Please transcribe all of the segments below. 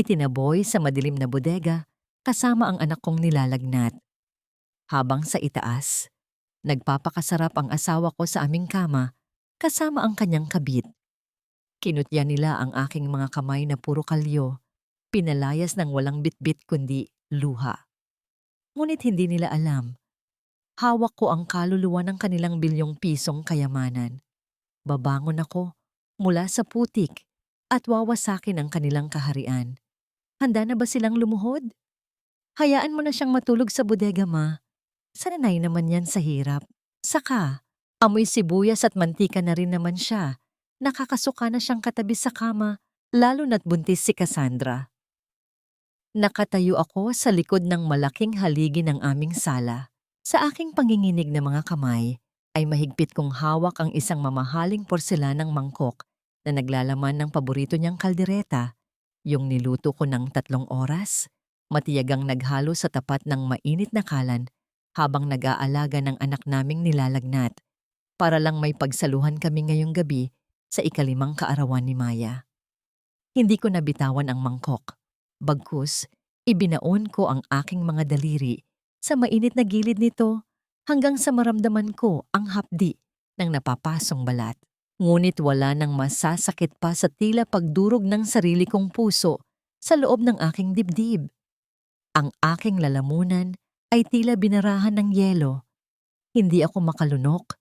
Itinaboy sa madilim na bodega kasama ang anak kong nilalagnat. Habang sa itaas, nagpapakasarap ang asawa ko sa aming kama kasama ang kanyang kabit. Kinutya nila ang aking mga kamay na puro kalyo, pinalayas ng walang bitbit kundi luha. Ngunit hindi nila alam, hawak ko ang kaluluwa ng kanilang bilyong pisong kayamanan. Babangon ako mula sa putik at wawasakin ang kanilang kaharian. Handa na ba silang lumuhod? Hayaan mo na siyang matulog sa bodega, ma. Sanay naman yan sa hirap. Saka, amoy sibuyas at mantika na rin naman siya. Nakakasuka na siyang katabi sa kama, lalo na't buntis si Cassandra. Nakatayo ako sa likod ng malaking haligi ng aming sala. Sa aking panginginig na mga kamay, ay mahigpit kong hawak ang isang mamahaling porselanang mangkok na naglalaman ng paborito niyang kaldereta, yung niluto ko ng 3 oras, matiyagang naghalo sa tapat ng mainit na kalan habang nag-aalaga ng anak naming nilalagnat, para lang may pagsaluhan kami ngayong gabi sa ika-5 kaarawan ni Maya. Hindi ko nabitawan ang mangkok, bagkus ibinaon ko ang aking mga daliri sa mainit na gilid nito hanggang sa maramdaman ko ang hapdi ng napapasong balat. Ngunit wala nang masasakit pa sa tila pagdurog ng sarili kong puso sa loob ng aking dibdib. Ang aking lalamunan ay tila binarahan ng yelo. Hindi ako makalunok,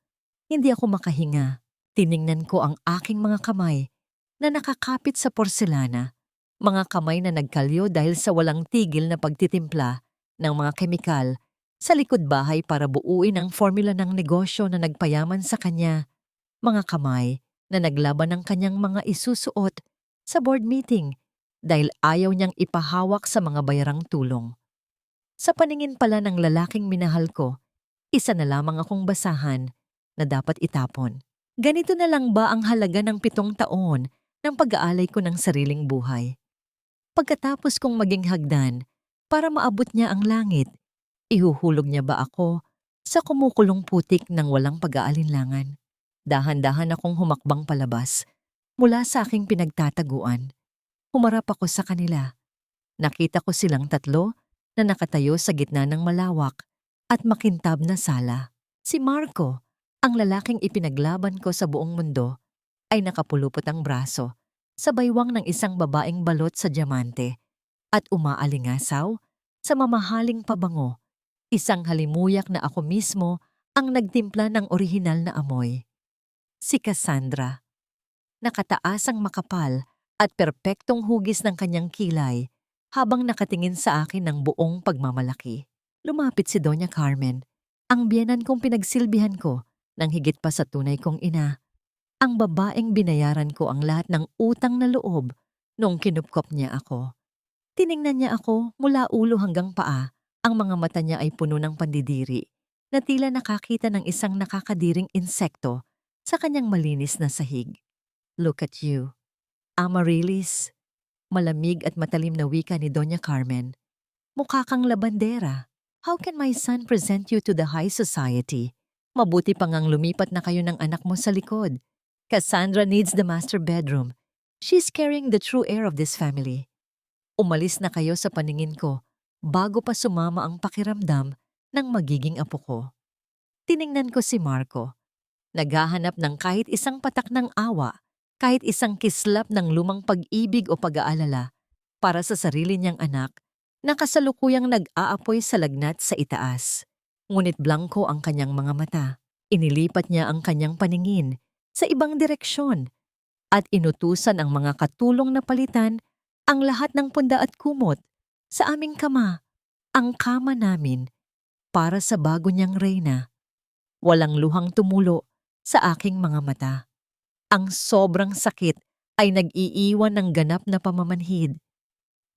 hindi ako makahinga. Tiningnan ko ang aking mga kamay na nakakapit sa porselana, mga kamay na nagkalyo dahil sa walang tigil na pagtitimpla ng mga kemikal sa likod bahay para buuin ang formula ng negosyo na nagpayaman sa kanya. Mga kamay na naglaban ng kanyang mga isusuot sa board meeting dahil ayaw niyang ipahawak sa mga bayarang tulong. Sa paningin pala ng lalaking minahal ko, isa na lamang akong basahan na dapat itapon. Ganito na lang ba ang halaga ng 7 taon ng pag-aalay ko ng sariling buhay? Pagkatapos kong maging hagdan para maabot niya ang langit, ihuhulog niya ba ako sa kumukulong putik ng walang pag-aalinlangan? Dahan-dahan akong humakbang palabas mula sa aking pinagtataguan. Humarap ako sa kanila. Nakita ko silang 3 na nakatayo sa gitna ng malawak at makintab na sala. Si Marco, ang lalaking ipinaglaban ko sa buong mundo, ay nakapulupot ang braso sa baywang ng isang babaeng balot sa diamante at umaalingasaw sa mamahaling pabango, isang halimuyak na ako mismo ang nagtimpla ng orihinal na amoy. Si Cassandra, nakataas ang makapal at perpektong hugis ng kanyang kilay habang nakatingin sa akin ng buong pagmamalaki. Lumapit si Doña Carmen, ang biyenan kong pinagsilbihan ko ng higit pa sa tunay kong ina. Ang babaeng binayaran ko ang lahat ng utang na loob noong kinupkop niya ako. Tiningnan niya ako mula ulo hanggang paa, ang mga mata niya ay puno ng pandidiri na tila nakakita ng isang nakakadiring insekto sa kanyang malinis na sahig. Look at you, Amaryllis. Malamig at matalim na wika ni Doña Carmen. Mukha kang labandera. How can my son present you to the high society? Mabuti pa ngang lumipat na kayo ng anak mo sa likod. Cassandra needs the master bedroom. She's carrying the true heir of this family. Umalis na kayo sa paningin ko bago pa sumama ang pakiramdam ng magiging apo ko. Tiningnan ko si Marco. Naghahanap ng kahit isang patak ng awa, kahit isang kislap ng lumang pag-ibig o pag-aalala para sa sarili niyang anak na kasalukuyang nag-aapoy sa lagnat sa itaas. Ngunit blanko ang kanyang mga mata. Inilipat niya ang kanyang paningin sa ibang direksyon at inutusan ang mga katulong na palitan ang lahat ng punda at kumot sa aming kama, ang kama namin, para sa bago niyang reyna. Walang luhang tumulo sa aking mga mata. Ang sobrang sakit ay nag-iiwan ng ganap na pamamanhid.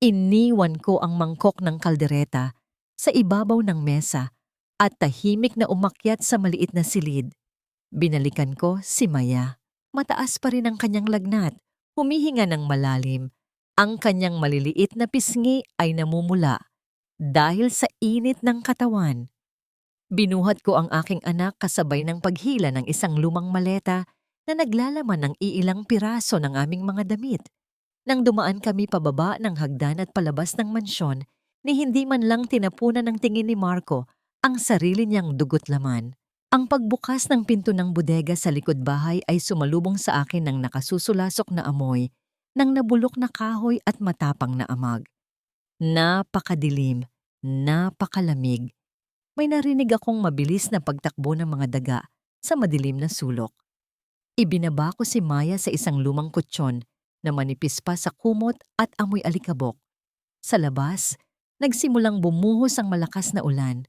Iniwan ko ang mangkok ng kaldereta sa ibabaw ng mesa at tahimik na umakyat sa maliit na silid. Binalikan ko si Maya. Mataas pa rin ang kanyang lagnat, humihinga ng malalim. Ang kanyang maliliit na pisngi ay namumula dahil sa init ng katawan. Binuhat ko ang aking anak kasabay ng paghila ng isang lumang maleta na naglalaman ng iilang piraso ng aming mga damit. Nang dumaan kami pababa ng hagdan at palabas ng mansyon, ni hindi man lang tinapunan ng tingin ni Marco ang sarili niyang dugot laman. Ang pagbukas ng pinto ng bodega sa likod bahay ay sumalubong sa akin ng nakasusulasok na amoy ng nabulok na kahoy at matapang na amag. Napakadilim, napakalamig. May narinig akong mabilis na pagtakbo ng mga daga sa madilim na sulok. Ibinaba ko si Maya sa isang lumang kutsyon na manipis pa sa kumot at amoy alikabok. Sa labas, nagsimulang bumuhos ang malakas na ulan.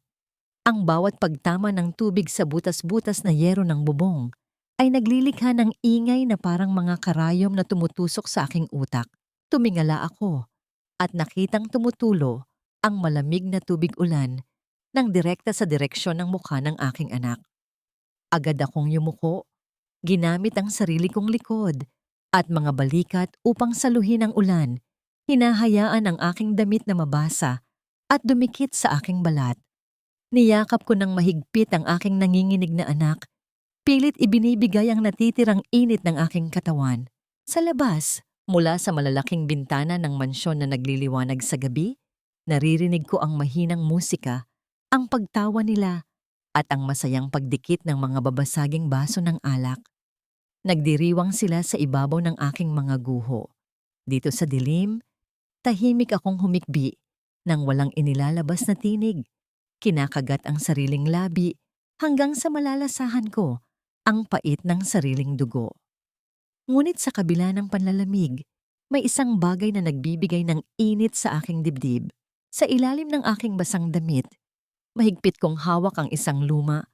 Ang bawat pagtama ng tubig sa butas-butas na yero ng bubong ay naglilikha ng ingay na parang mga karayom na tumutusok sa aking utak. Tumingala ako at nakitang tumutulo ang malamig na tubig ulan nang direkta sa direksyon ng mukha ng aking anak. Agad akong yumuko, ginamit ang sarili kong likod at mga balikat upang saluhin ang ulan. Hinahayaan ang aking damit na mabasa at dumikit sa aking balat. Niyakap ko ng mahigpit ang aking nanginginig na anak. Pilit ibinibigay ang natitirang init ng aking katawan. Sa labas, mula sa malalaking bintana ng mansyon na nagliliwanag sa gabi, naririnig ko ang mahinang musika, ang pagtawa nila, at ang masayang pagdikit ng mga babasaging baso ng alak. Nagdiriwang sila sa ibabaw ng aking mga guho. Dito sa dilim, tahimik akong humikbi nang walang inilalabas na tinig. Kinakagat ang sariling labi hanggang sa malalasahan ko ang pait ng sariling dugo. Ngunit sa kabila ng panlalamig, may isang bagay na nagbibigay ng init sa aking dibdib. Sa ilalim ng aking basang damit, mahigpit kong hawak ang isang luma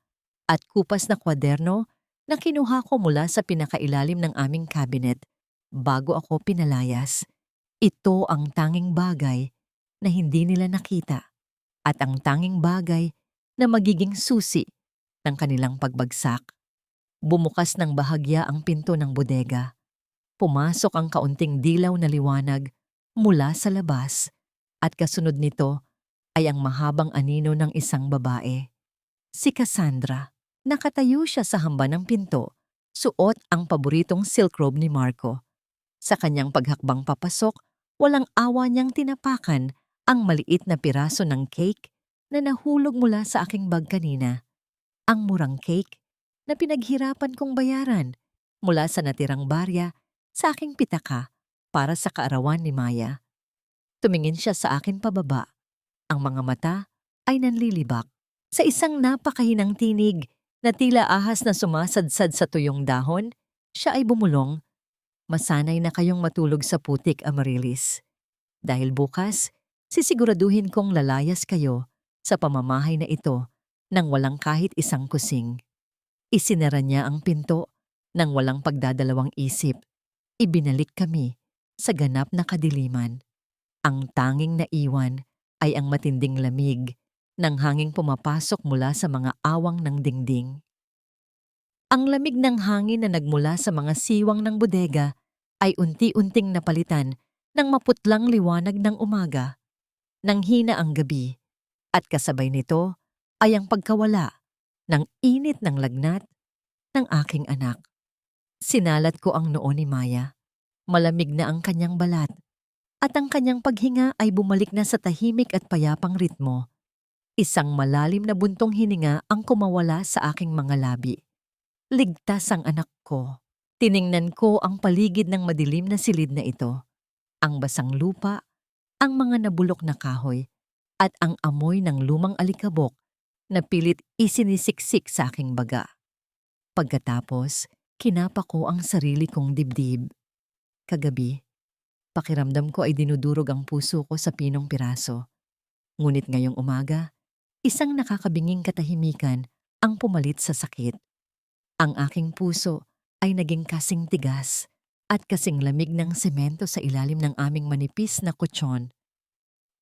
at kupas na kwaderno na kinuha ko mula sa pinakailalim ng aming cabinet bago ako pinalayas. Ito ang tanging bagay na hindi nila nakita at ang tanging bagay na magiging susi ng kanilang pagbagsak. Bumukas ng bahagya ang pinto ng bodega. Pumasok ang kaunting dilaw na liwanag mula sa labas at kasunod nito ay ang mahabang anino ng isang babae. Si Cassandra. Nakatayo siya sa hamba ng pinto, suot ang paboritong silk robe ni Marco. Sa kanyang paghakbang papasok, walang awa niyang tinapakan ang maliit na piraso ng cake na nahulog mula sa aking bag kanina. Ang murang cake na pinaghirapan kong bayaran mula sa natirang barya sa aking pitaka para sa kaarawan ni Maya. Tumingin siya sa akin pababa. Ang mga mata ay nanlilibak. Sa isang napakahinang tinig na tila ahas na sumasadsad sa tuyong dahon, siya ay bumulong. Masanay na kayong matulog sa putik, Amaryllis. Dahil bukas, sisiguraduhin kong lalayas kayo sa pamamahay na ito nang walang kahit isang kusing. Isinara niya ang pinto nang walang pagdadalawang isip. Ibinalik kami sa ganap na kadiliman. Ang tanging naiwan ay ang matinding lamig ng hanging pumapasok mula sa mga awang ng dingding. Ang lamig ng hangin na nagmula sa mga siwang ng bodega ay unti-unting napalitan ng maputlang liwanag ng umaga. Nang hina ang gabi, at kasabay nito ay ang pagkawala ng init ng lagnat ng aking anak. Sinalat ko ang noo ni Maya. Malamig na ang kanyang balat at ang kanyang paghinga ay bumalik na sa tahimik at payapang ritmo. Isang malalim na buntong hininga ang kumawala sa aking mga labi. Ligtas ang anak ko. Tiningnan ko ang paligid ng madilim na silid na ito. Ang basang lupa, ang mga nabulok na kahoy, at ang amoy ng lumang alikabok na pilit isinisiksik sa aking baga. Pagkatapos, kinapa ko ang sarili kong dibdib. Kagabi, pakiramdam ko ay dinudurog ang puso ko sa pinong piraso. Ngunit ngayong umaga, isang nakakabinging katahimikan ang pumalit sa sakit. Ang aking puso ay naging kasing tigas at kasing lamig ng semento sa ilalim ng aming manipis na kutsyon.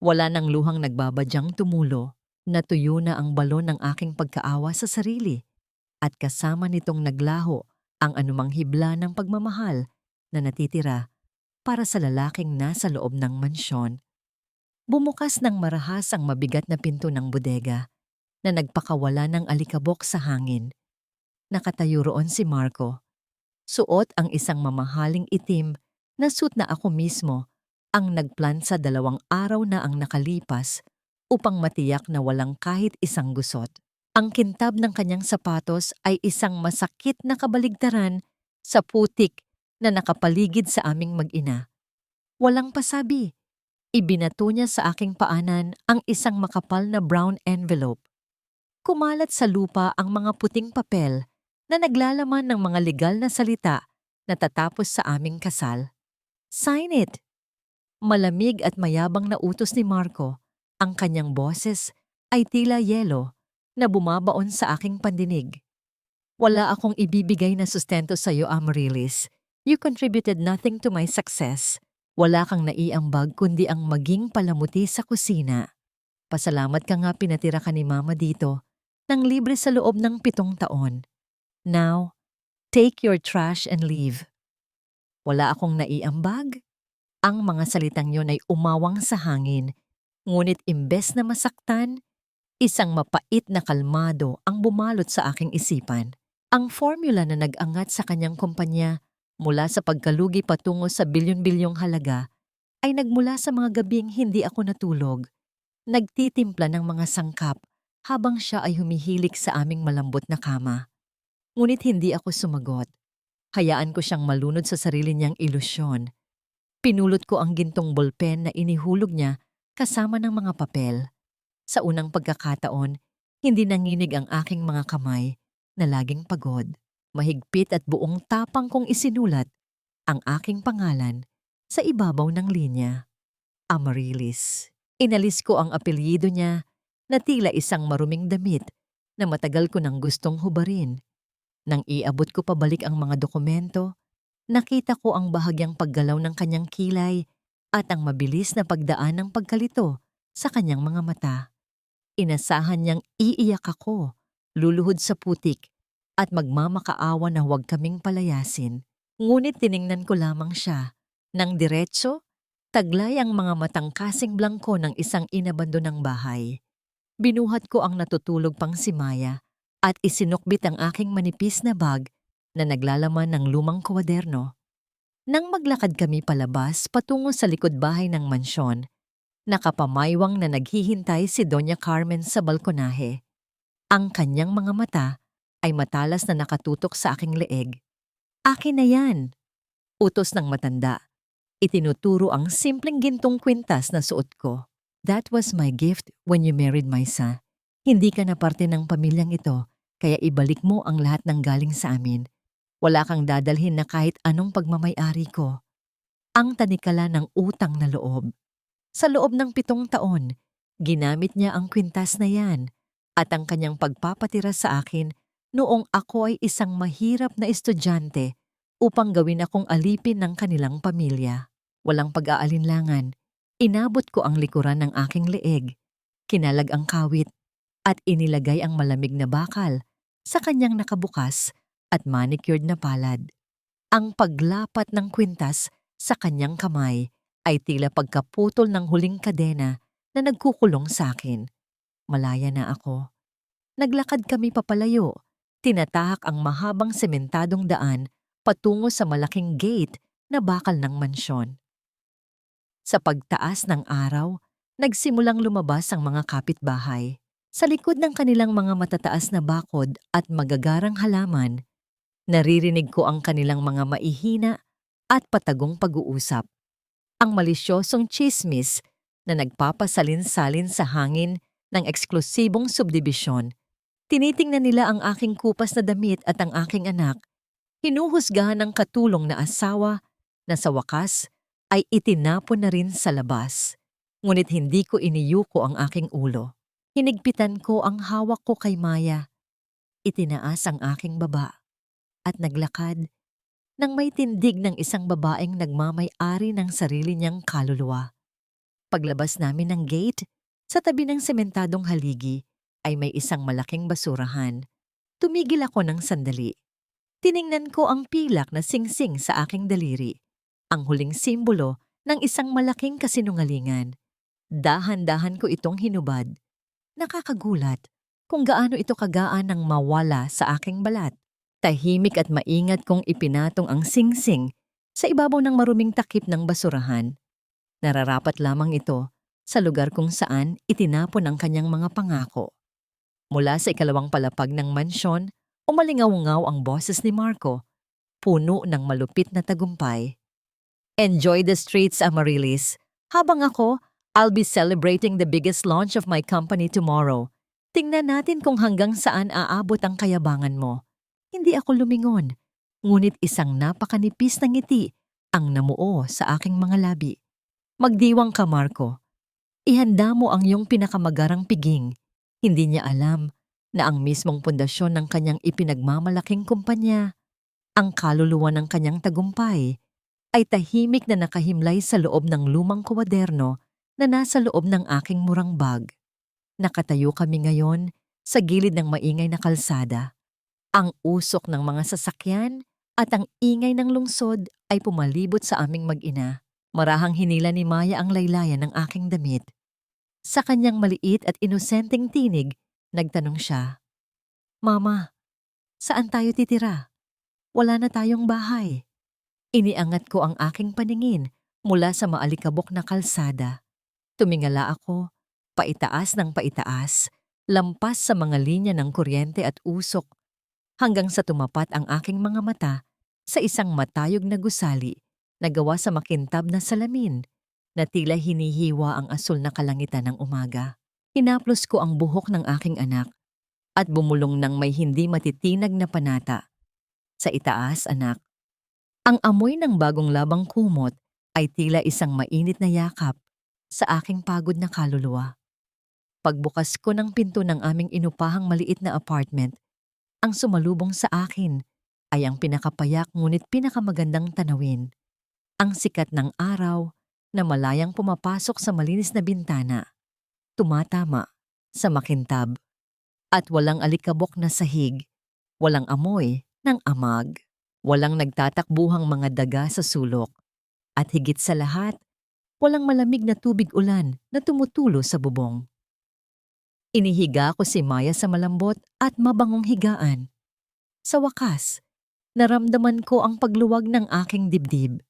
Wala nang luhang nagbabadyang tumulo, natuyo na ang balon ng aking pagkaawa sa sarili at kasama nitong naglaho ang anumang hibla ng pagmamahal na natitira para sa lalaking nasa loob ng mansyon. Bumukas ng marahas ang mabigat na pinto ng bodega na nagpakawala ng alikabok sa hangin. Nakatayo roon si Marco. Suot ang isang mamahaling itim Nasut na ako mismo ang nagplan sa 2 araw na ang nakalipas upang matiyak na walang kahit isang gusot. Ang kintab ng kanyang sapatos ay isang masakit na kabaligtaran sa putik na nakapaligid sa aming mag-ina. Walang pasabi. Ibinato niya sa aking paanan ang isang makapal na brown envelope. Kumalat sa lupa ang mga puting papel na naglalaman ng mga legal na salita na tatapos sa aming kasal. Sign it! Malamig at mayabang na utos ni Marco. Ang kanyang boses ay tila yelo na bumabaon sa aking pandinig. Wala akong ibibigay na sustento sa iyo, Amaryllis. You contributed nothing to my success. Wala kang naiambag kundi ang maging palamuti sa kusina. Pasalamat ka nga pinatira ka ni Mama dito nang libre sa loob ng 7 taon. Now, take your trash and leave. Wala akong naiambag. Ang mga salitang yon ay umawang sa hangin, ngunit imbes na masaktan, isang mapait na kalmado ang bumalot sa aking isipan. Ang formula na nag-angat sa kanyang kumpanya mula sa pagkalugi patungo sa bilyon-bilyong halaga ay nagmula sa mga gabing hindi ako natulog, nagtitimpla ng mga sangkap habang siya ay humihilik sa aming malambot na kama. Ngunit hindi ako sumagot. Hayaan ko siyang malunod sa sarili niyang ilusyon. Pinulot ko ang gintong bolpen na inihulog niya kasama ng mga papel. Sa unang pagkakataon, hindi nanginig ang aking mga kamay na laging pagod. Mahigpit at buong tapang kong isinulat ang aking pangalan sa ibabaw ng linya. Amaryllis. Inalis ko ang apelyido niya na tila isang maruming damit na matagal ko nang gustong hubarin. Nang iabot ko pabalik ang mga dokumento, nakita ko ang bahagyang paggalaw ng kanyang kilay at ang mabilis na pagdaan ng pagkalito sa kanyang mga mata. Inasahan niyang iiyak ako, luluhod sa putik, at magmamakaawa na huwag kaming palayasin. Ngunit tiningnan ko lamang siya. Nang diretso, taglay ang mga matang kasing blangko ng isang inabandonang bahay. Binuhat ko ang natutulog pang si Maya at isinukbit ang aking manipis na bag na naglalaman ng lumang kwaderno. Nang maglakad kami palabas patungo sa likod bahay ng mansyon, nakapamaywang na naghihintay si Doña Carmen sa balkonahe. Ang kanyang mga mata ay matalas na nakatutok sa aking leeg. Akin na yan! Utos ng matanda. Itinuturo ang simpleng gintong kwintas na suot ko. That was my gift when you married my son. Hindi ka na parte ng pamilyang ito, kaya ibalik mo ang lahat ng galing sa amin. Wala kang dadalhin na kahit anong pagmamay-ari ko. Ang tanikala ng utang na loob. Sa loob ng 7 taon, ginamit niya ang kwintas na yan at ang kanyang pagpapatira sa akin noong ako ay isang mahirap na estudyante upang gawin akong alipin ng kanilang pamilya. Walang pag-aalinlangan, inabot ko ang likuran ng aking leeg, kinalag ang kawit, at inilagay ang malamig na bakal sa kanyang nakabukas at manicured na palad. Ang paglapat ng kwintas sa kanyang kamay ay tila pagkaputol ng huling kadena na nagkukulong sa akin. Malaya na ako. Naglakad kami papalayo. Tinatahak ang mahabang sementadong daan patungo sa malaking gate na bakal ng mansyon. Sa pagtaas ng araw, nagsimulang lumabas ang mga kapitbahay. Sa likod ng kanilang mga matataas na bakod at magagarang halaman, naririnig ko ang kanilang mga maihina at patagong pag-uusap. Ang malisyosong tsismis na nagpapasalin-salin sa hangin ng eksklusibong subdibisyon. Tinitingnan nila ang aking kupas na damit at ang aking anak. Hinuhusgahan ng katulong na asawa na sa wakas ay itinapon na rin sa labas. Ngunit hindi ko iniyuko ang aking ulo. Hinigpitan ko ang hawak ko kay Maya. Itinaas ang aking baba at naglakad nang may tindig ng isang babaeng nagmamay-ari ng sarili niyang kaluluwa. Paglabas namin ng gate, sa tabi ng sementadong haligi ay may isang malaking basurahan. Tumigil ako ng sandali. Tiningnan ko ang pilak na singsing sa aking daliri, ang huling simbolo ng isang malaking kasinungalingan. Dahan-dahan ko itong hinubad. Nakakagulat kung gaano ito kagaan nang mawala sa aking balat. Tahimik at maingat kong ipinatong ang singsing sa ibabaw ng maruming takip ng basurahan. Nararapat lamang ito sa lugar kung saan itinapon ang kanyang mga pangako. Mula sa ikalawang palapag ng mansyon, umalingaw-ngaw ang boses ni Marco, puno ng malupit na tagumpay. Enjoy the streets, Amaryllis. Habang ako, I'll be celebrating the biggest launch of my company tomorrow. Tingnan natin kung hanggang saan aabot ang kayabangan mo. Hindi ako lumingon, ngunit isang napakanipis na ngiti ang namuo sa aking mga labi. Magdiwang ka, Marco. Ihanda mo ang iyong pinakamagarang piging. Hindi niya alam na ang mismong pundasyon ng kanyang ipinagmamalaking kumpanya, ang kaluluwa ng kanyang tagumpay, ay tahimik na nakahimlay sa loob ng lumang kwaderno na nasa loob ng aking murang bag. Nakatayo kami ngayon sa gilid ng maingay na kalsada. Ang usok ng mga sasakyan at ang ingay ng lungsod ay pumalibot sa aming mag-ina. Marahang hinila ni Maya ang laylayan ng aking damit. Sa kanyang maliit at inosenteng tinig, nagtanong siya, "Mama, saan tayo titira? Wala na tayong bahay." Iniangat ko ang aking paningin mula sa maalikabok na kalsada. Tumingala ako, paitaas ng paitaas, lampas sa mga linya ng kuryente at usok, hanggang sa tumapat ang aking mga mata sa isang matayog na gusali na gawa sa makintab na salamin na tila hinihiwa ang asul na kalangitan ng umaga. Hinaplos ko ang buhok ng aking anak at bumulong ng may hindi matitinag na panata. Sa itaas, anak. Ang amoy ng bagong labang kumot ay tila isang mainit na yakap sa aking pagod na kaluluwa. Pagbukas ko ng pinto ng aming inupahang maliit na apartment, ang sumalubong sa akin ay ang pinakapayak ngunit pinakamagandang tanawin. Ang sikat ng araw na malayang pumapasok sa malinis na bintana, tumatama sa makintab, at walang alikabok na sahig, walang amoy ng amag, walang nagtatakbuhang mga daga sa sulok, at higit sa lahat, walang malamig na tubig ulan na tumutulo sa bubong. Inihiga ko si Maya sa malambot at mabangong higaan. Sa wakas, naramdaman ko ang pagluwag ng aking dibdib.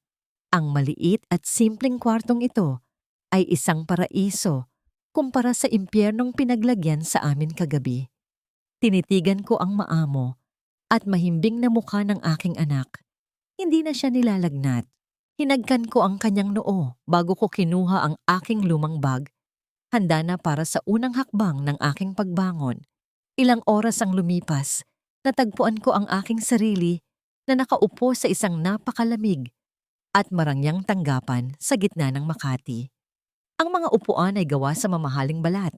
Ang maliit at simpleng kwartong ito ay isang paraiso kumpara sa impyernong pinaglagyan sa amin kagabi. Tinitigan ko ang maamo at mahimbing na mukha ng aking anak. Hindi na siya nilalagnat. Hinagkan ko ang kanyang noo bago ko kinuha ang aking lumang bag. Handa na para sa unang hakbang ng aking pagbangon. Ilang oras ang lumipas, natagpuan ko ang aking sarili na nakaupo sa isang napakalamig at marangyang tanggapan sa gitna ng Makati. Ang mga upuan ay gawa sa mamahaling balat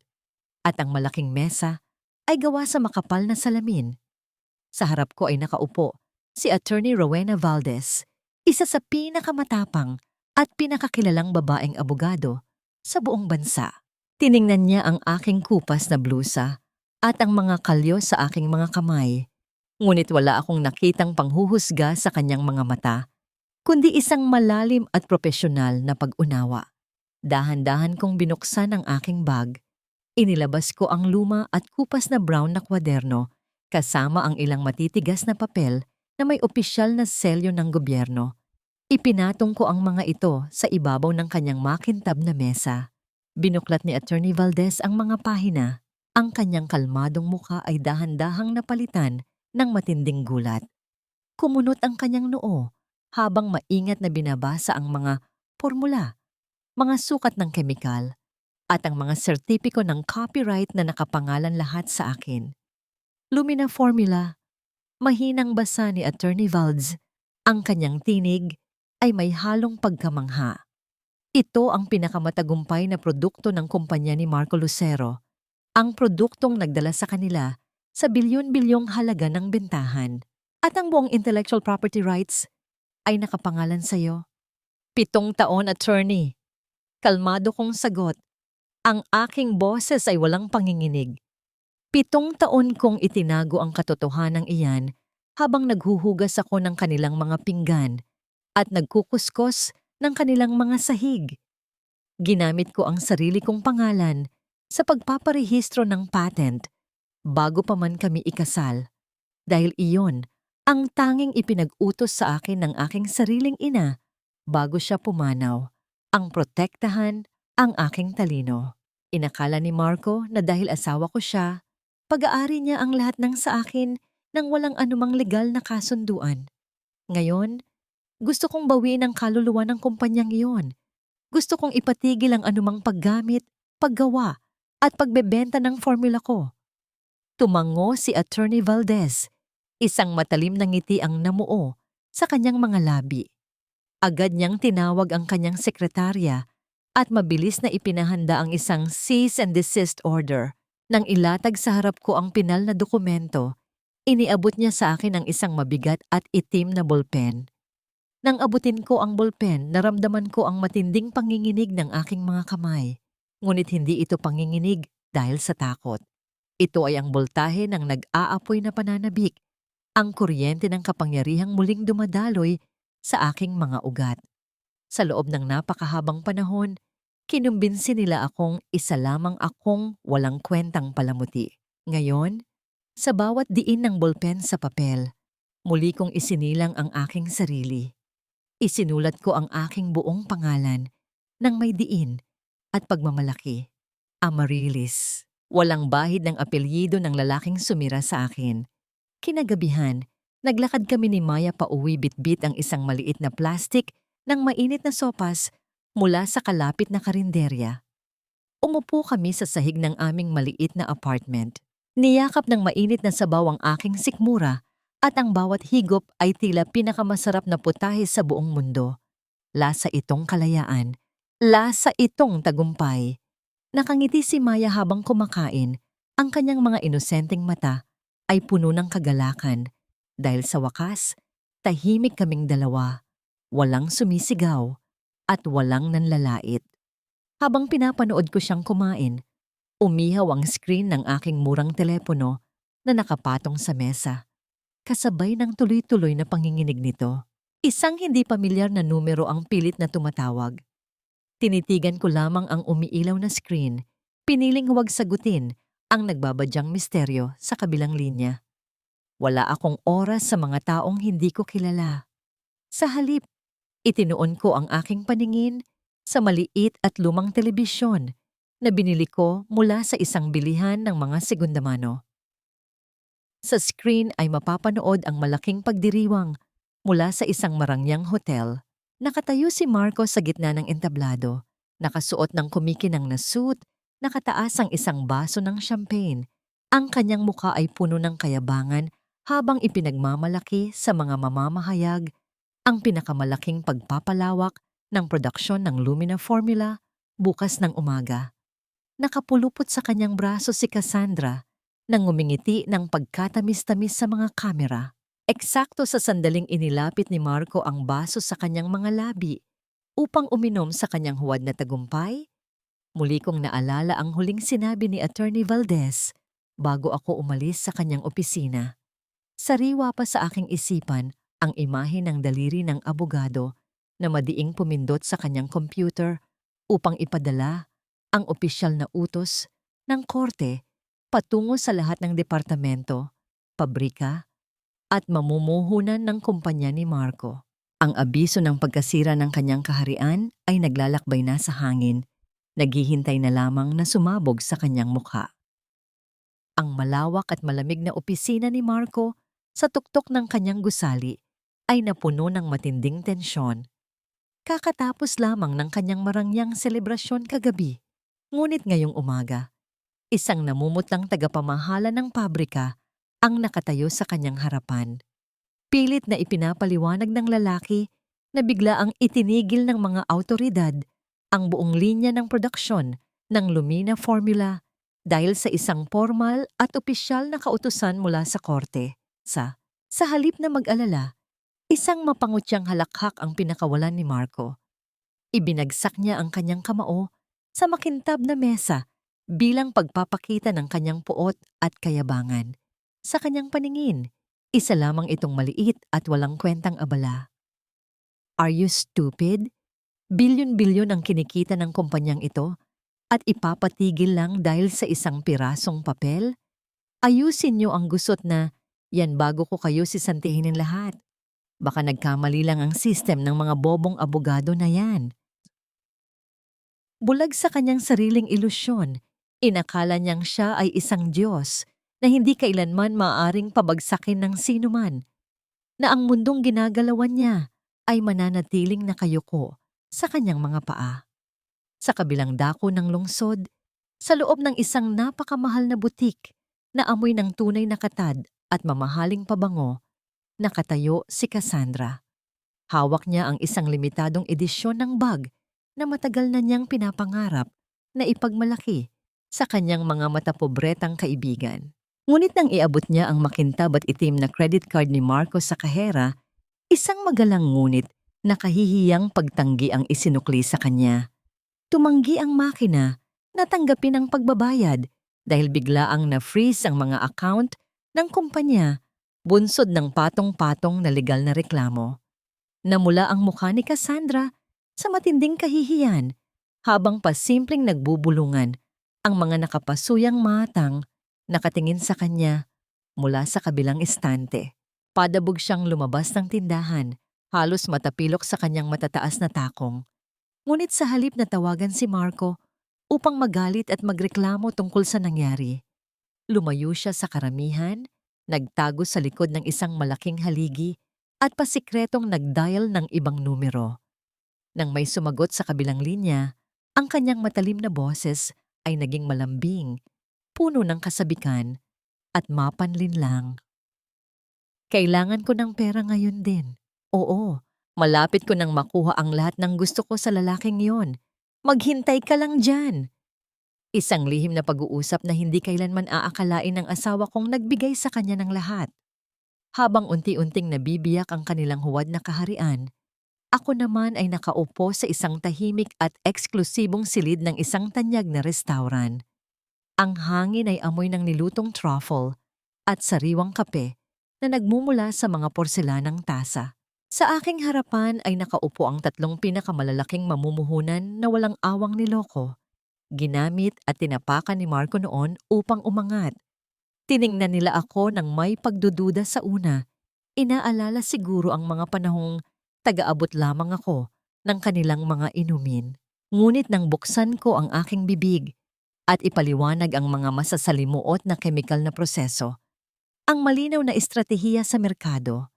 at ang malaking mesa ay gawa sa makapal na salamin. Sa harap ko ay nakaupo si Attorney Rowena Valdez, isa sa pinakamatapang at pinakakilalang babaeng abogado sa buong bansa. Tiningnan niya ang aking kupas na blusa at ang mga kalyo sa aking mga kamay, ngunit wala akong nakitang panghuhusga sa kanyang mga mata, kundi isang malalim at propesyonal na pag-unawa. Dahan-dahan kong binuksan ang aking bag. Inilabas ko ang luma at kupas na brown na kwaderno kasama ang ilang matitigas na papel na may opisyal na selyo ng gobyerno. Ipinatong ko ang mga ito sa ibabaw ng kanyang makintab na mesa. Binuklat ni Attorney Valdez ang mga pahina. Ang kanyang kalmadong mukha ay dahan-dahang napalitan ng matinding gulat. Kumunot ang kanyang noo habang maingat na binabasa ang mga formula, mga sukat ng kemikal, at ang mga sertipiko ng copyright na nakapangalan lahat sa akin. Lumina Formula. Mahinang basa ni Attorney Valds. Ang kanyang tinig ay may halong pagkamangha. Ito ang pinakamatagumpay na produkto ng kumpanya ni Marco Lucero. Ang produktong nagdala sa kanila sa bilyon-bilyong halaga ng bentahan. At ang buong intellectual property rights ay nakapangalan sa iyo. 7 taon, attorney. Kalmado kong sagot. Ang aking boses ay walang panginginig. 7 taon kong itinago ang katotohanan iyan habang naghuhugas ako ng kanilang mga pinggan at nagkukuskos ng kanilang mga sahig. Ginamit ko ang sarili kong pangalan sa pagpaparehistro ng patent bago pa man kami ikasal, dahil iyon ang tanging ipinag-utos sa akin ng aking sariling ina bago siya pumanaw. Ang protektahan ang aking talino. Inakala ni Marco na dahil asawa ko siya, pag-aari niya ang lahat ng sa akin nang walang anumang legal na kasunduan. Ngayon, gusto kong bawiin ang kaluluwa ng kumpanyang iyon. Gusto kong ipatigil ang anumang paggamit, paggawa, at pagbebenta ng formula ko. Tumango si Attorney Valdez. Isang matalim na ngiti ang namuo sa kanyang mga labi. Agad niyang tinawag ang kanyang sekretarya at mabilis na ipinahanda ang isang cease and desist order. Nang ilatag sa harap ko ang pinal na dokumento, iniabot niya sa akin ang isang mabigat at itim na ballpen. Nang abutin ko ang ballpen, naramdaman ko ang matinding panginginig ng aking mga kamay. Ngunit hindi ito panginginig dahil sa takot. Ito ay ang boltahe ng nag-aapoy na pananabik, ang kuryente ng kapangyarihang muling dumadaloy sa aking mga ugat. Sa loob ng napakahabang panahon, kinumbinsi nila akong isa lamang akong walang kwentang palamuti. Ngayon, sa bawat diin ng bolpen sa papel, muli kong isinilang ang aking sarili. Isinulat ko ang aking buong pangalan ng may diin at pagmamalaki. Amarilis. Walang bahid ng apelyido ng lalaking sumira sa akin. Kinagabihan, naglakad kami ni Maya pauwi bitbit ang isang maliit na plastik ng mainit na sopas mula sa kalapit na karinderya. Umupo kami sa sahig ng aming maliit na apartment. Niyakap ng mainit na sabaw ang aking sikmura at ang bawat higop ay tila pinakamasarap na putahe sa buong mundo. Lasa itong kalayaan. Lasa itong tagumpay. Nakangiti si Maya habang kumakain. Ang kanyang mga inosenteng mata ay puno ng kagalakan dahil sa wakas, tahimik kaming dalawa. Walang sumisigaw at walang nanlalait. Habang pinapanood ko siyang kumain, umihaw ang screen ng aking murang telepono na nakapatong sa mesa. Kasabay ng tuloy-tuloy na panginginig nito. Isang hindi pamilyar na numero ang pilit na tumatawag. Tinitigan ko lamang ang umiilaw na screen, piniling huwag sagutin ang nagbabadyang misteryo sa kabilang linya. Wala akong oras sa mga taong hindi ko kilala. Sa halip, itinuon ko ang aking paningin sa maliit at lumang telebisyon na binili ko mula sa isang bilihan ng mga segundamano. Sa screen ay mapapanood ang malaking pagdiriwang mula sa isang marangyang hotel. Nakatayo si Marco sa gitna ng entablado, nakasuot ng kumikinang na suit, nakataas ang isang baso ng champagne. Ang kanyang mukha ay puno ng kayabangan habang ipinagmamalaki sa mga mamamahayag ang pinakamalaking pagpapalawak ng produksyon ng Lumina Formula bukas ng umaga. Nakapulupot sa kanyang braso si Cassandra nang ngumingiti ng pagkatamis-tamis sa mga kamera. Eksakto sa sandaling inilapit ni Marco ang baso sa kanyang mga labi upang uminom sa kanyang huwad na tagumpay, muli kong naalala ang huling sinabi ni Attorney Valdez bago ako umalis sa kanyang opisina. Sariwa pa sa aking isipan ang imahe ng daliri ng abogado na madiing pumindot sa kanyang computer upang ipadala ang opisyal na utos ng korte patungo sa lahat ng departamento, pabrika, at mamumuhunan ng kumpanya ni Marco. Ang abiso ng pagkasira ng kanyang kaharian ay naglalakbay na sa hangin, naghihintay na lamang na sumabog sa kanyang mukha. Ang malawak at malamig na opisina ni Marco sa tuktok ng kanyang gusali ay napuno ng matinding tensyon. Kakatapos lamang ng kanyang marangyang selebrasyon kagabi, ngunit ngayong umaga, isang namumutlang tagapamahala ng pabrika ang nakatayo sa kanyang harapan. Pilit na ipinapaliwanag ng lalaki na bigla ang itinigil ng mga awtoridad ang buong linya ng produksyon ng Lumina Formula dahil sa isang formal at opisyal na kautusan mula sa korte. Sa halip na mag-alala, isang mapangutyang halakhak ang pinakawalan ni Marco. Ibinagsak niya ang kanyang kamao sa makintab na mesa bilang pagpapakita ng kanyang puot at kayabangan. Sa kanyang paningin, isa lamang itong maliit at walang kwentang abala. Are you stupid? Bilyon-bilyon ang kinikita ng kumpanyang ito at ipapatigil lang dahil sa isang pirasong papel? Ayusin niyo ang gusot na yan bago ko kayo sisantihin ng lahat. Baka nagkamali lang ang system ng mga bobong abogado na yan. Bulag sa kanyang sariling ilusyon, inakala niyang siya ay isang Diyos na hindi kailanman maaaring pabagsakin ng sinuman, na ang mundong ginagalawan niya ay mananatiling nakayuko sa kanyang mga paa. Sa kabilang dako ng lungsod, sa loob ng isang napakamahal na butik na amoy ng tunay na katad at mamahaling pabango, nakatayo si Cassandra. Hawak niya ang isang limitadong edisyon ng bag na matagal na niyang pinapangarap na ipagmalaki sa kanyang mga matapobretang kaibigan. Ngunit nang iabot niya ang makintab at itim na credit card ni Marco sa kahera, isang magalang ngunit nakahihiyang pagtanggi ang isinukli sa kanya. Tumanggi ang makina na tanggapin ang pagbabayad dahil biglaang na-freeze ang mga account ng kumpanya, bunsod ng patong-patong na legal na reklamo. Namula ang mukha ni Cassandra sa matinding kahihiyan habang pasimpleng nagbubulungan ang mga nakapasuyang matang nakatingin sa kanya mula sa kabilang estante. Padabog siyang lumabas ng tindahan, halos matapilok sa kanyang matataas na takong. Ngunit sa halip na tawagan si Marco upang magalit at magreklamo tungkol sa nangyari, lumayo siya sa karamihan, nagtago sa likod ng isang malaking haligi at pasikretong nag-dial ng ibang numero. Nang may sumagot sa kabilang linya, ang kanyang matalim na boses ay naging malambing, puno ng kasabikan at mapanlinlang. Kailangan ko ng pera ngayon din. Oo, malapit ko nang makuha ang lahat ng gusto ko sa lalaking yon. Maghintay ka lang dyan. Isang lihim na pag-uusap na hindi kailanman aakalain ng asawa kong nagbigay sa kanya ng lahat. Habang unti-unting nabibiyak ang kanilang huwad na kaharian, ako naman ay nakaupo sa isang tahimik at eksklusibong silid ng isang tanyag na restaurant. Ang hangin ay amoy ng nilutong truffle at sariwang kape na nagmumula sa mga porselanang tasa. Sa aking harapan ay nakaupo ang tatlong pinakamalalaking mamumuhunan na walang awang niloko. Ginamit at tinapakan ni Marco noon upang umangat. Tiningnan nila ako ng may pagdududa sa una. Inaalala siguro ang mga panahong taga-abot lamang ako ng kanilang mga inumin. Ngunit nang buksan ko ang aking bibig at ipaliwanag ang mga masasalimuot na kemikal na proseso, ang malinaw na estratehiya sa merkado,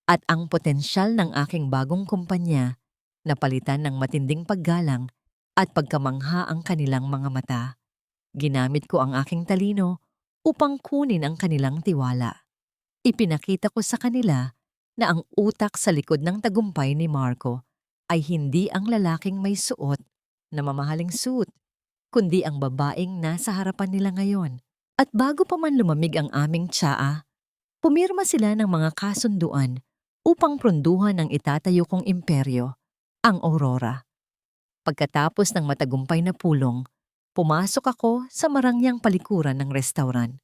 at ang potensyal ng aking bagong kumpanya na palitan ng matinding paggalang at pagkamangha ang kanilang mga mata, ginamit ko ang aking talino upang kunin ang kanilang tiwala. Ipinakita ko sa kanila na ang utak sa likod ng tagumpay ni Marco ay hindi ang lalaking may suot na mamahaling suit, kundi ang babaeng nasa harapan nila ngayon. At bago pa man lumamig ang aming tsaa, pumirma sila ng mga kasunduan upang pronduhan ang itatayo kong imperyo, ang Aurora. Pagkatapos ng matagumpay na pulong, pumasok ako sa marangyang palikuran ng restaurant.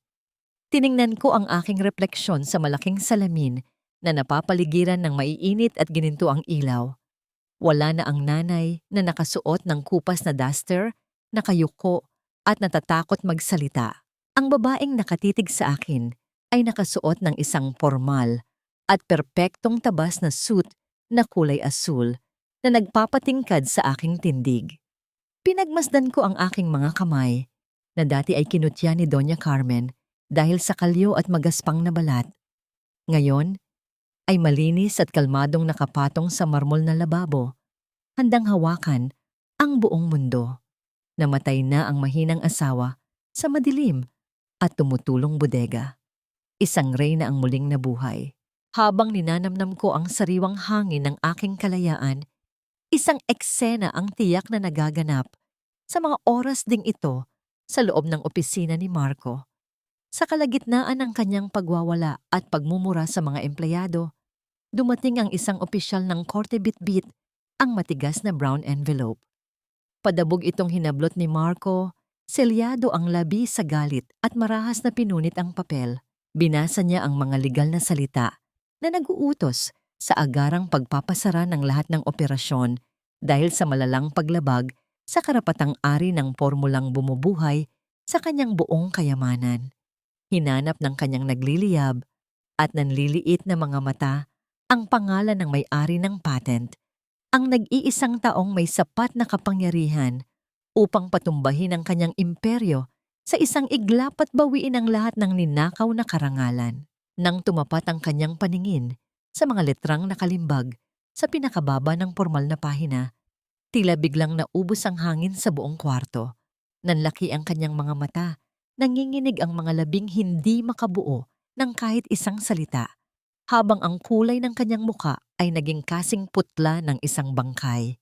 Tiningnan ko ang aking refleksyon sa malaking salamin na napapaligiran ng maiinit at gininto ang ilaw. Wala na ang nanay na nakasuot ng kupas na duster, nakayuko at natatakot magsalita. Ang babaeng nakatitig sa akin ay nakasuot ng isang formal at perpektong tabas na suit na kulay asul na nagpapatingkad sa aking tindig. Pinagmasdan ko ang aking mga kamay na dati ay kinutya ni Doña Carmen dahil sa kalyo at magaspang na balat. Ngayon ay malinis at kalmadong nakapatong sa marmol na lababo, handang hawakan ang buong mundo. Namatay na ang mahinang asawa sa madilim at tumutulong bodega. Isang reyna ang muling nabuhay. Habang ninanamnam ko ang sariwang hangin ng aking kalayaan, isang eksena ang tiyak na nagaganap sa mga oras ding ito sa loob ng opisina ni Marco. Sa kalagitnaan ng kanyang pagwawala at pagmumura sa mga empleyado, dumating ang isang opisyal ng korte bitbit ang matigas na brown envelope. Padabog itong hinablot ni Marco, selyado ang labi sa galit at marahas na pinunit ang papel. Binasa niya ang mga legal na salita na nag-uutos sa agarang pagpapasara ng lahat ng operasyon dahil sa malalang paglabag sa karapatang-ari ng pormulang bumubuhay sa kanyang buong kayamanan. Hinanap ng kanyang nagliliyab at nanliliit na mga mata ang pangalan ng may-ari ng patent, ang nag-iisang taong may sapat na kapangyarihan upang patumbahin ang kanyang imperyo sa isang iglap at bawiin ang lahat ng ninakaw na karangalan. Nang tumapat ang kanyang paningin sa mga letrang nakalimbag sa pinakababa ng formal na pahina, tila biglang naubos ang hangin sa buong kwarto. Nanlaki ang kanyang mga mata, nanginginig ang mga labing hindi makabuo ng kahit isang salita, habang ang kulay ng kanyang muka ay naging kasing putla ng isang bangkay.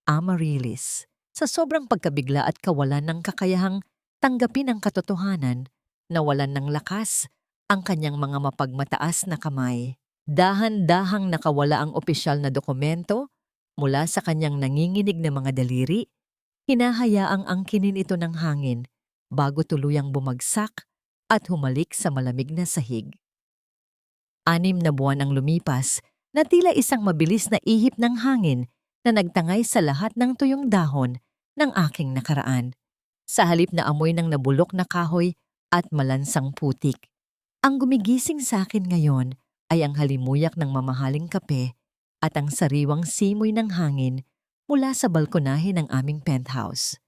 Amaryllis, sa sobrang pagkabigla at kawalan ng kakayahang tanggapin ang katotohanan, nawalan ng lakas ang kanyang mga mapagmataas na kamay. Dahan-dahang nakawala ang opisyal na dokumento mula sa kanyang nanginginig na mga daliri, hinahayaang angkinin ito ng hangin bago tuluyang bumagsak at humalik sa malamig na sahig. 6 na buwan ang lumipas na tila isang mabilis na ihip ng hangin na nagtangay sa lahat ng tuyong dahon ng aking nakaraan. Sa halip na amoy ng nabulok na kahoy at malansang putik, ang gumigising sa akin ngayon ay ang halimuyak ng mamahaling kape at ang sariwang simoy ng hangin mula sa balkonahe ng aming penthouse.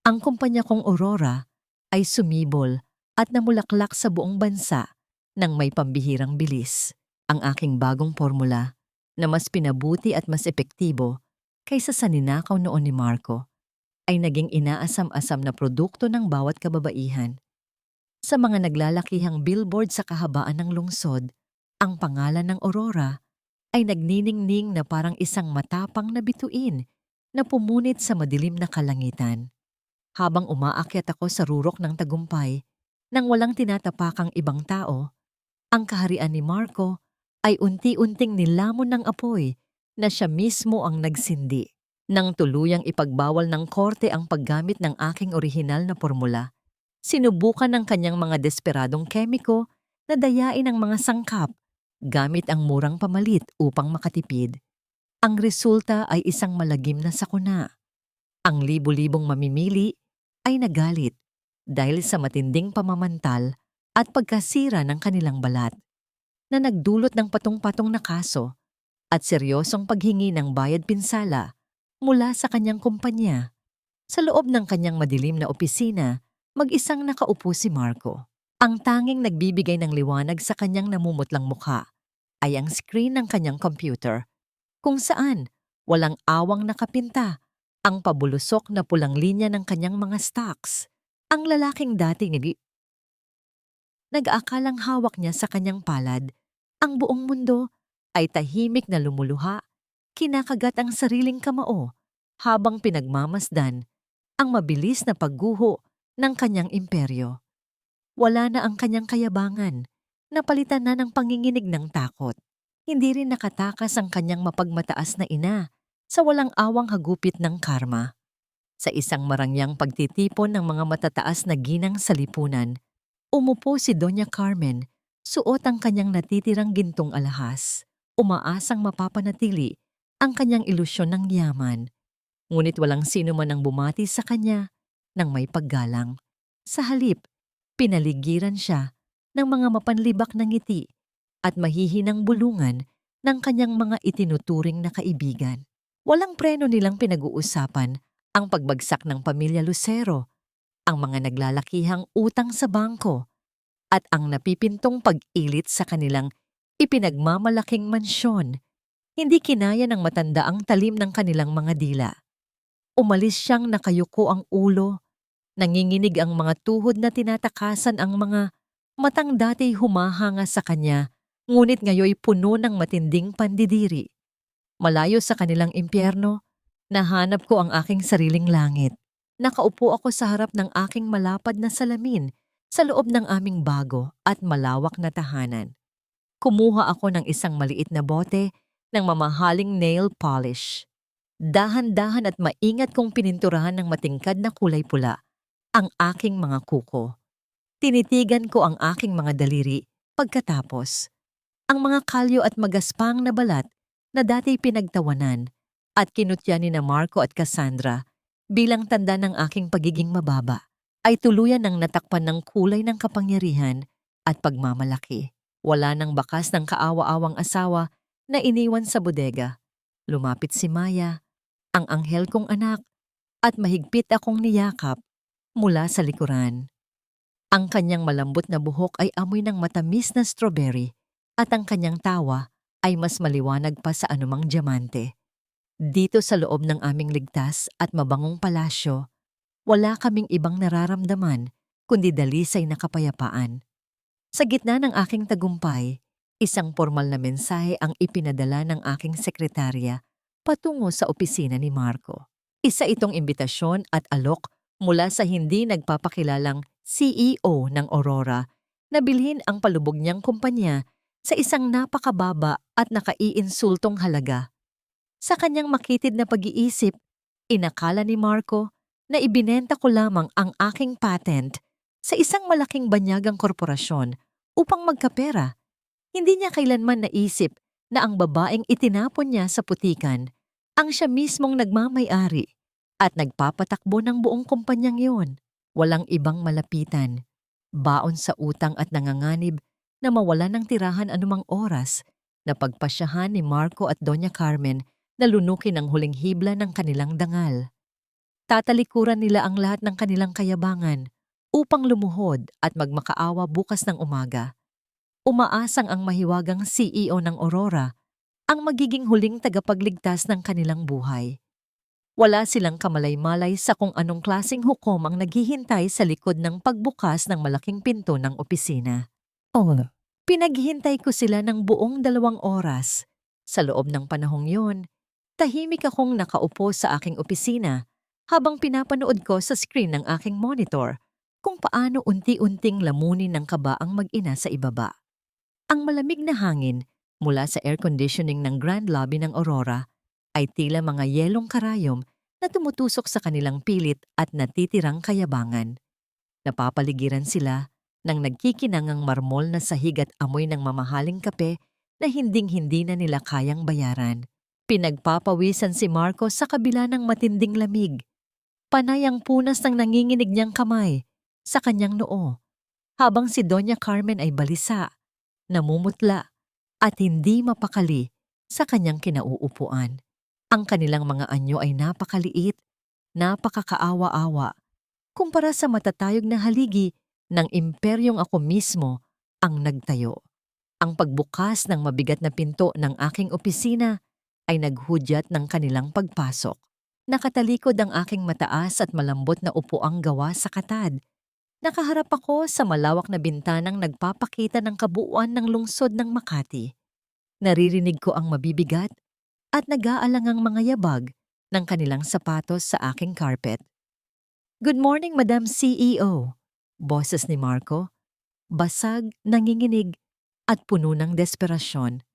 Ang kumpanya kong Aurora ay sumibol at namulaklak sa buong bansa ng may pambihirang bilis. Ang aking bagong formula na mas pinabuti at mas epektibo kaysa sa ninakaw noon ni Marco ay naging inaasam-asam na produkto ng bawat kababaihan. Sa mga naglalakihang billboard sa kahabaan ng lungsod, ang pangalan ng Aurora ay nagniningning na parang isang matapang na bituin na pumunit sa madilim na kalangitan. Habang umaakyat ako sa rurok ng tagumpay nang walang tinatapakang ibang tao, ang kaharian ni Marco ay unti-unting nilamon ng apoy na siya mismo ang nagsindi. Nang tuluyang ipagbawal ng korte ang paggamit ng aking orihinal na formula, sinubukan ng kanyang mga desperadong kemiko na dayain ang mga sangkap gamit ang murang pamalit upang makatipid. Ang resulta ay isang malagim na sakuna. Ang libu-libong mamimili ay nagalit dahil sa matinding pamamantal at pagkasira ng kanilang balat, na nagdulot ng patong-patong na kaso at seryosong paghingi ng bayad pinsala mula sa kanyang kumpanya. Sa loob ng kanyang madilim na opisina, mag-isang nakaupo si Marco. Ang tanging nagbibigay ng liwanag sa kanyang namumutlang mukha ay ang screen ng kanyang computer, kung saan walang awang nakapinta ang pabulusok na pulang linya ng kanyang mga stocks. Ang lalaking dating nag-aakalang hawak niya sa kanyang palad, ang buong mundo ay tahimik na lumuluha, kinakagat ang sariling kamao habang pinagmamasdan ang mabilis na pagguho ng kanyang imperyo. Wala na ang kanyang kayabangan, napalitan na ng panginginig ng takot. Hindi rin nakatakas ang kanyang mapagmataas na ina sa walang awang hagupit ng karma. Sa isang marangyang pagtitipon ng mga matataas na ginang sa lipunan, umupo si Doña Carmen, suot ang kanyang natitirang gintong alahas, umaasang mapapanatili ang kanyang ilusyon ng yaman. Ngunit walang sino man ang bumati sa kanya ng may paggalang. Sa halip, pinaligiran siya ng mga mapanlibak na ngiti at mahihinang bulungan ng kanyang mga itinuturing na kaibigan. Walang preno nilang pinag-uusapan ang pagbagsak ng pamilya Lucero, ang mga naglalakihang utang sa bangko, at ang napipintong pag-ilit sa kanilang ipinagmamalaking mansyon. Hindi kinaya ng matanda ang talim ng kanilang mga dila. Umalis siyang nakayuko ang ulo, nanginginig ang mga tuhod na tinatakasan ang mga matang dati humahanga sa kanya, ngunit ngayoy puno ng matinding pandidiri. Malayo sa kanilang impyerno, nahanap ko ang aking sariling langit. Nakaupo ako sa harap ng aking malapad na salamin sa loob ng aming bago at malawak na tahanan. Kumuha ako ng isang maliit na bote ng mamahaling nail polish. Dahan-dahan at maingat kong pininturahan ng matingkad na kulay pula ang aking mga kuko. Tinitigan ko ang aking mga daliri pagkatapos. Ang mga kalyo at magaspang na balat na dati pinagtawanan at kinutya ni na Marco at Cassandra bilang tanda ng aking pagiging mababa ay tuluyan ng natakpan ng kulay ng kapangyarihan at pagmamalaki. Wala nang bakas ng kaawa-awang asawa na iniwan sa bodega. Lumapit si Maya, ang anghel kong anak, at mahigpit akong niyakap mula sa likuran. Ang kanyang malambot na buhok ay amoy ng matamis na strawberry at ang kanyang tawa ay mas maliwanag pa sa anumang diamante. Dito sa loob ng aming ligtas at mabangong palasyo, wala kaming ibang nararamdaman kundi dalisay na kapayapaan. Sa gitna ng aking tagumpay, isang formal na mensahe ang ipinadala ng aking sekretarya patungo sa opisina ni Marco. Isa itong imbitasyon at alok mula sa hindi nagpapakilalang CEO ng Aurora na bilhin ang palubog niyang kumpanya sa isang napakababa at nakaiinsultong halaga. Sa kanyang makitid na pag-iisip, inakala ni Marco na ibinenta ko lamang ang aking patent sa isang malaking banyagang korporasyon upang magkapera. Hindi niya kailanman naisip na ang babaeng itinapon niya sa putikan ang siya mismong nagmamay-ari at nagpapatakbo ng buong kumpanyang yon. Walang ibang malapitan, baon sa utang at nanganganib na mawalan ng tirahan anumang oras na pagpasyahan ni Marco at Doña Carmen na lunukin ang huling hibla ng kanilang dangal. Tatalikuran nila ang lahat ng kanilang kayabangan upang lumuhod at magmakaawa bukas ng umaga. Umaasang ang mahiwagang CEO ng Aurora ang magiging huling tagapagligtas ng kanilang buhay. Wala silang kamalay-malay sa kung anong klaseng hukom ang naghihintay sa likod ng pagbukas ng malaking pinto ng opisina. Pinaghihintay ko sila ng buong 2 oras. Sa loob ng panahong yon, tahimik akong nakaupo sa aking opisina habang pinapanood ko sa screen ng aking monitor kung paano unti-unting lamunin ng kaba ang mag-ina sa ibaba. Ang malamig na hangin mula sa air conditioning ng grand lobby ng Aurora ay tila mga yelong karayom na tumutusok sa kanilang pilit at natitirang kayabangan. Napapaligiran sila ng nagkikinangang marmol na sahig at amoy ng mamahaling kape na hinding-hindi na nila kayang bayaran. Pinagpapawisan si Marco sa kabila ng matinding lamig. Panay ang punas ng nanginginig niyang kamay sa kanyang noo, habang si Doña Carmen ay balisa, namumutla, at hindi mapakali sa kanyang kinauupuan. Ang kanilang mga anyo ay napakaliit, napakakaawa-awa, kumpara sa matatayog na haligi ng imperyong ako mismo ang nagtayo. Ang pagbukas ng mabigat na pinto ng aking opisina ay naghudyat ng kanilang pagpasok. Nakatalikod ang aking mataas at malambot na upuang gawa sa katad. Nakaharap ako sa malawak na bintanang nagpapakita ng kabuuan ng lungsod ng Makati. Naririnig ko ang mabibigat at nag-aalangang mga yabag ng kanilang sapatos sa aking carpet. "Good morning, Madam CEO," boses ni Marco, basag, nanginginig, at puno ng desperasyon.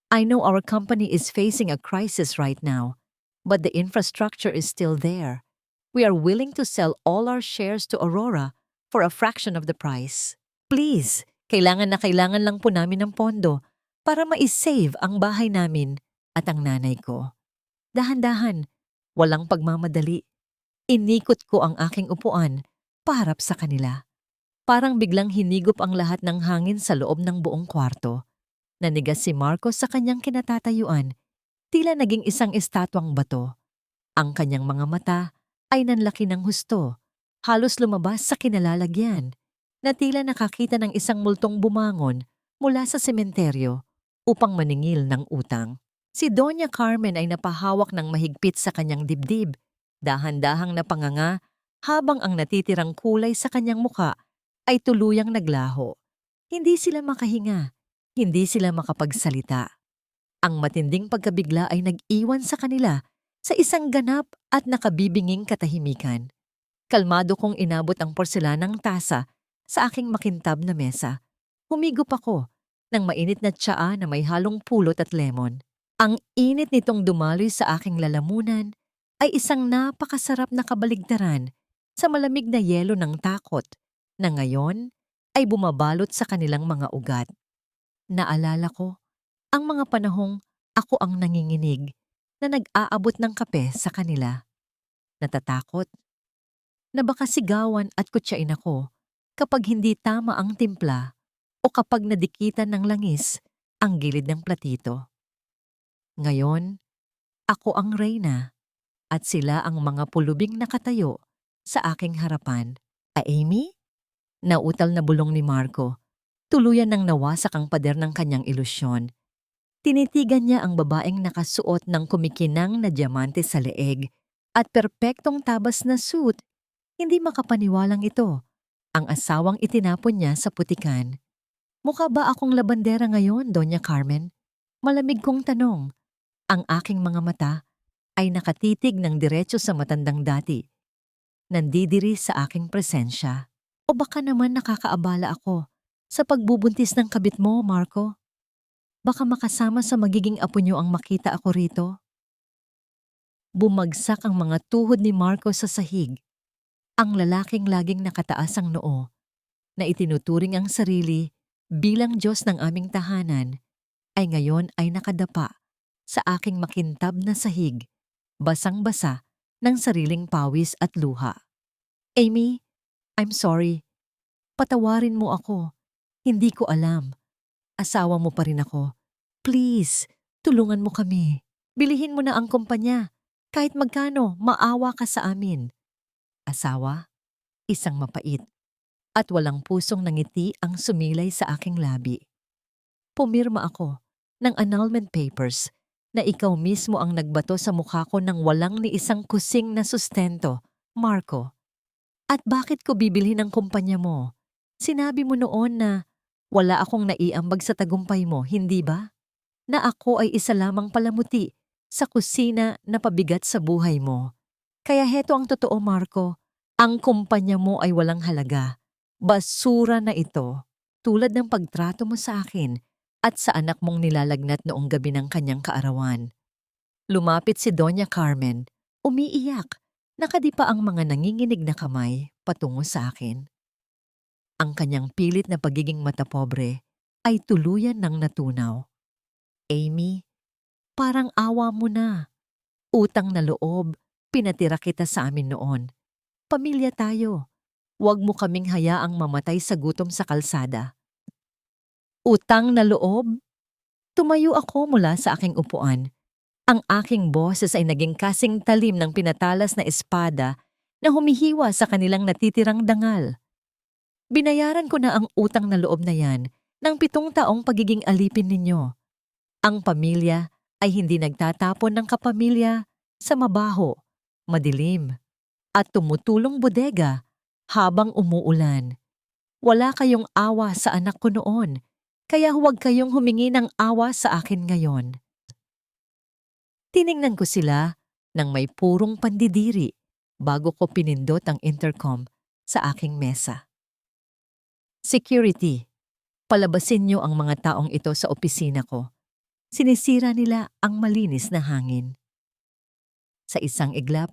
"I know our company is facing a crisis right now, but the infrastructure is still there. We are willing to sell all our shares to Aurora for a fraction of the price. Please, kailangan lang po namin ng pondo para ma-save ang bahay namin at ang nanay ko." Dahan-dahan, walang pagmamadali. Inikot ko ang aking upuan paharap sa kanila. Parang biglang hinigop ang lahat ng hangin sa loob ng buong kwarto. Nanigas si Marco sa kanyang kinatatayuan, tila naging isang estatwang bato. Ang kanyang mga mata ay nanlaki ng husto, halos lumabas sa kinalalagyan, na tila nakakita ng isang multong bumangon mula sa sementeryo upang maningil ng utang. Si Doña Carmen ay napahawak ng mahigpit sa kanyang dibdib, dahan-dahang napanganga habang ang natitirang kulay sa kanyang muka ay tuluyang naglaho. Hindi sila makahinga, hindi sila makapagsalita. Ang matinding pagkabigla ay nag-iwan sa kanila sa isang ganap at nakabibinging katahimikan. Kalmado kong inabot ang porselanang tasa sa aking makintab na mesa. Humigop ako ng mainit na tsaa na may halong pulot at lemon. Ang init nitong dumaloy sa aking lalamunan ay isang napakasarap na kabaligtaran sa malamig na yelo ng takot na ngayon ay bumabalot sa kanilang mga ugat. Naalala ko ang mga panahong ako ang nanginginig na nag-aabot ng kape sa kanila. Natatakot na baka sigawan at kutsain ako kapag hindi tama ang timpla o kapag nadikitan ng langis ang gilid ng platito. Ngayon, ako ang reyna at sila ang mga pulubing nakatayo sa aking harapan. Amy? Nautal na bulong ni Marco. Tuluyan nang nawasak ang pader ng kanyang ilusyon. Tinitigan niya ang babaeng nakasuot ng kumikinang na diamante sa leeg at perpektong tabas na suit. Hindi makapaniwalang ito. Ang asawang itinapon niya sa putikan. Mukha ba akong labandera ngayon, Doña Carmen? Malamig kong tanong. Ang aking mga mata ay nakatitig ng diretso sa matandang dati. Nandidiri sa aking presensya. O baka naman nakakaabala ako sa pagbubuntis ng kabit mo, Marco? Baka makasama sa magiging apo niyo ang makita ako rito? Bumagsak ang mga tuhod ni Marco sa sahig. Ang lalaking laging nakataas ang noo, na itinuturing ang sarili bilang Diyos ng aming tahanan, ay ngayon ay nakadapa sa aking makintab na sahig, basang-basa ng sariling pawis at luha. Amy, I'm sorry. Patawarin mo ako. Hindi ko alam. Asawa mo pa rin ako. Please, tulungan mo kami. Bilihin mo na ang kumpanya. Kahit magkano, maawa ka sa amin. Asawa? Isang mapait. At walang pusong nangiti ang sumilay sa aking labi. Pumirma ako ng annulment papers na ikaw mismo ang nagbato sa mukha ko ng walang ni isang kusing na sustento, Marco. At bakit ko bibilhin ang kumpanya mo? Sinabi mo noon na wala akong naiambag sa tagumpay mo, hindi ba? Na ako ay isa lamang palamuti sa kusina na pabigat sa buhay mo. Kaya heto ang totoo, Marco. Ang kumpanya mo ay walang halaga. Basura na ito, tulad ng pagtrato mo sa akin at sa anak mong nilalagnat noong gabi ng kanyang kaarawan. Lumapit si Doña Carmen, umiiyak, nakadipa ang mga nanginginig na kamay patungo sa akin. Ang kanyang pilit na pagiging matapobre ay tuluyan ng natunaw. Amy, parang awa mo na. Utang na loob, pinatira kita sa amin noon. Pamilya tayo. Huwag mo kaming hayaang mamatay sa gutom sa kalsada. Utang na loob? Tumayo ako mula sa aking upuan. Ang aking boses ay naging kasing talim ng pinatalas na espada na humihiwa sa kanilang natitirang dangal. Binayaran ko na ang utang na loob na yan ng 7 taong pagiging alipin ninyo. Ang pamilya ay hindi nagtatapon ng kapamilya sa mabaho, madilim, at tumutulong bodega habang umuulan. Wala kayong awa sa anak ko noon, kaya huwag kayong humingi ng awa sa akin ngayon. Tiningnan ko sila ng may purong pandidiri bago ko pinindot ang intercom sa aking mesa. Security, palabasin niyo ang mga taong ito sa opisina ko. Sinisira nila ang malinis na hangin. Sa isang iglap,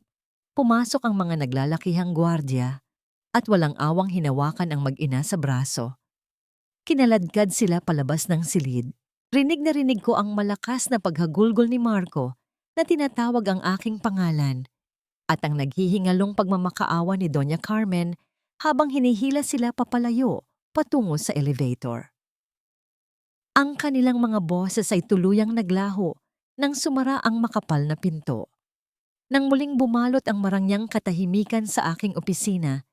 pumasok ang mga naglalakihang gwardiya at walang awang hinawakan ang mag-ina sa braso. Kinaladkad sila palabas ng silid. Rinig na rinig ko ang malakas na paghagulgol ni Marco na tinatawag ang aking pangalan at ang naghihingalong pagmamakaawa ni Doña Carmen habang hinihila sila papalayo patungo sa elevator. Ang kanilang mga boses ay tuluyang naglaho nang sumara ang makapal na pinto. Nang muling bumalot ang marangyang katahimikan sa aking opisina,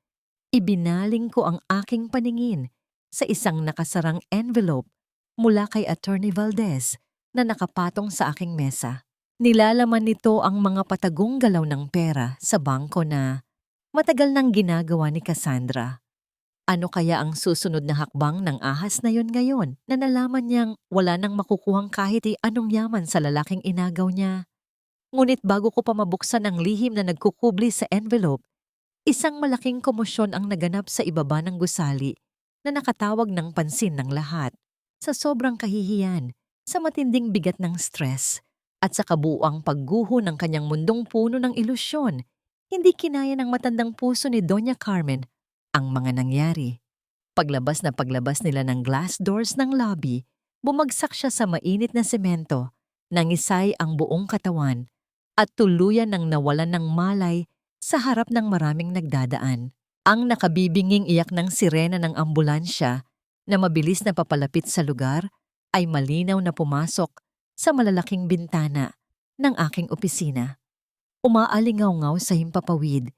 ibinaling ko ang aking paningin sa isang nakasarang envelope mula kay Attorney Valdez na nakapatong sa aking mesa. Nilalaman nito ang mga patagong galaw ng pera sa bangko na matagal nang ginagawa ni Cassandra. Ano kaya ang susunod na hakbang ng ahas na yon ngayon na nalaman niyang wala nang makukuhang kahit anong yaman sa lalaking inagaw niya? Ngunit bago ko pa mabuksan ang lihim na nagkukubli sa envelope, isang malaking komosyon ang naganap sa ibaba ng gusali na nakatawag ng pansin ng lahat. Sa sobrang kahihiyan, sa matinding bigat ng stress, at sa kabuuang pagguho ng kanyang mundong puno ng ilusyon, hindi kinaya ng matandang puso ni Doña Carmen ang mga nangyari. Paglabas nila ng glass doors ng lobby, bumagsak siya sa mainit na semento, nangisay ang buong katawan, at tuluyan ng nawalan ng malay sa harap ng maraming nagdadaan. Ang nakabibinging iyak ng sirena ng ambulansya na mabilis na papalapit sa lugar ay malinaw na pumasok sa malalaking bintana ng aking opisina. Umaalingaw-ngaw sa himpapawid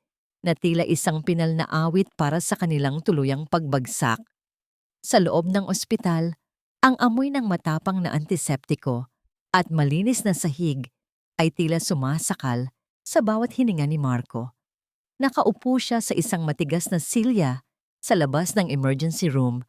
na tila isang pinal na awit para sa kanilang tuluyang pagbagsak. Sa loob ng ospital, ang amoy ng matapang na antiseptiko at malinis na sahig ay tila sumasakal sa bawat hininga ni Marco. Nakaupo siya sa isang matigas na silya sa labas ng emergency room.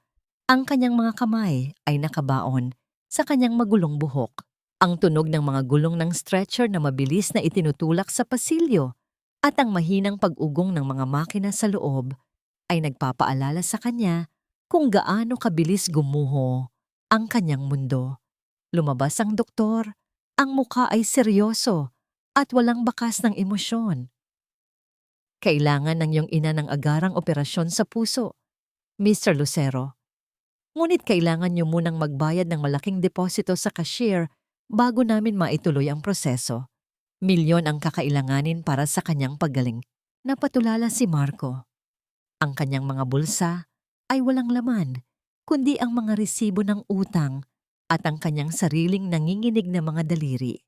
Ang kanyang mga kamay ay nakabaon sa kanyang magulong buhok. Ang tunog ng mga gulong ng stretcher na mabilis na itinutulak sa pasilyo at ang mahinang pag-ugong ng mga makina sa loob ay nagpapaalala sa kanya kung gaano kabilis gumuho ang kanyang mundo. Lumabas ang doktor, ang mukha ay seryoso at walang bakas ng emosyon. Kailangan ng iyong ina ng agarang operasyon sa puso, Mr. Lucero. Ngunit kailangan niyo munang magbayad ng malaking deposito sa cashier bago namin maituloy ang proseso. Milyon ang kakailanganin para sa kanyang paggaling. Napatulala si Marco. Ang kanyang mga bulsa ay walang laman, kundi ang mga resibo ng utang at ang kanyang sariling nanginginig na mga daliri.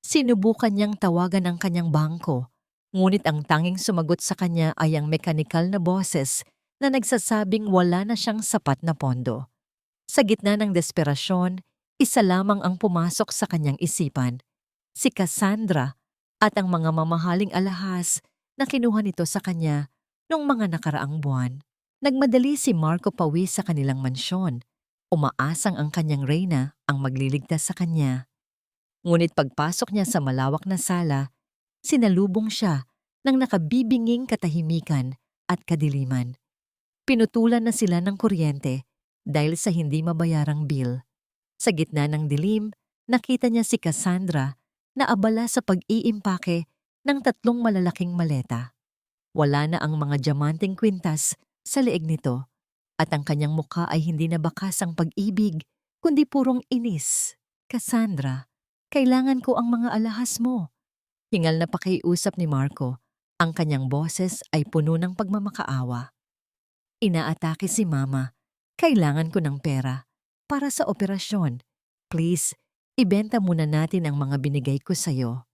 Sinubukan niyang tawagan ang kanyang bangko, ngunit ang tanging sumagot sa kanya ay ang mekanikal na boses na nagsasabing wala na siyang sapat na pondo. Sa gitna ng desperasyon, isa lamang ang pumasok sa kanyang isipan, si Cassandra at ang mga mamahaling alahas na kinuha nito sa kanya noong mga nakaraang buwan. Nagmadali si Marco pauwi sa kanilang mansyon. Umaasang ang kanyang reyna ang magliligtas sa kanya. Ngunit pagpasok niya sa malawak na sala, sinalubong siya ng nakabibinging katahimikan at kadiliman. Pinutulan na sila ng kuryente dahil sa hindi mabayarang bill. Sa gitna ng dilim, nakita niya si Cassandra na abala sa pag-iimpake ng 3 malalaking maleta. Wala na ang mga diamanteng kwintas sa leeg nito at ang kanyang mukha ay hindi na bakas ang pag-ibig kundi purong inis. Cassandra, kailangan ko ang mga alahas mo. Hingal na pakiusap ni Marco. Ang kanyang boses ay puno ng pagmamakaawa. Inaatake si Mama. Kailangan ko ng pera para sa operasyon. Please, ibenta muna natin ang mga binigay ko sa'yo.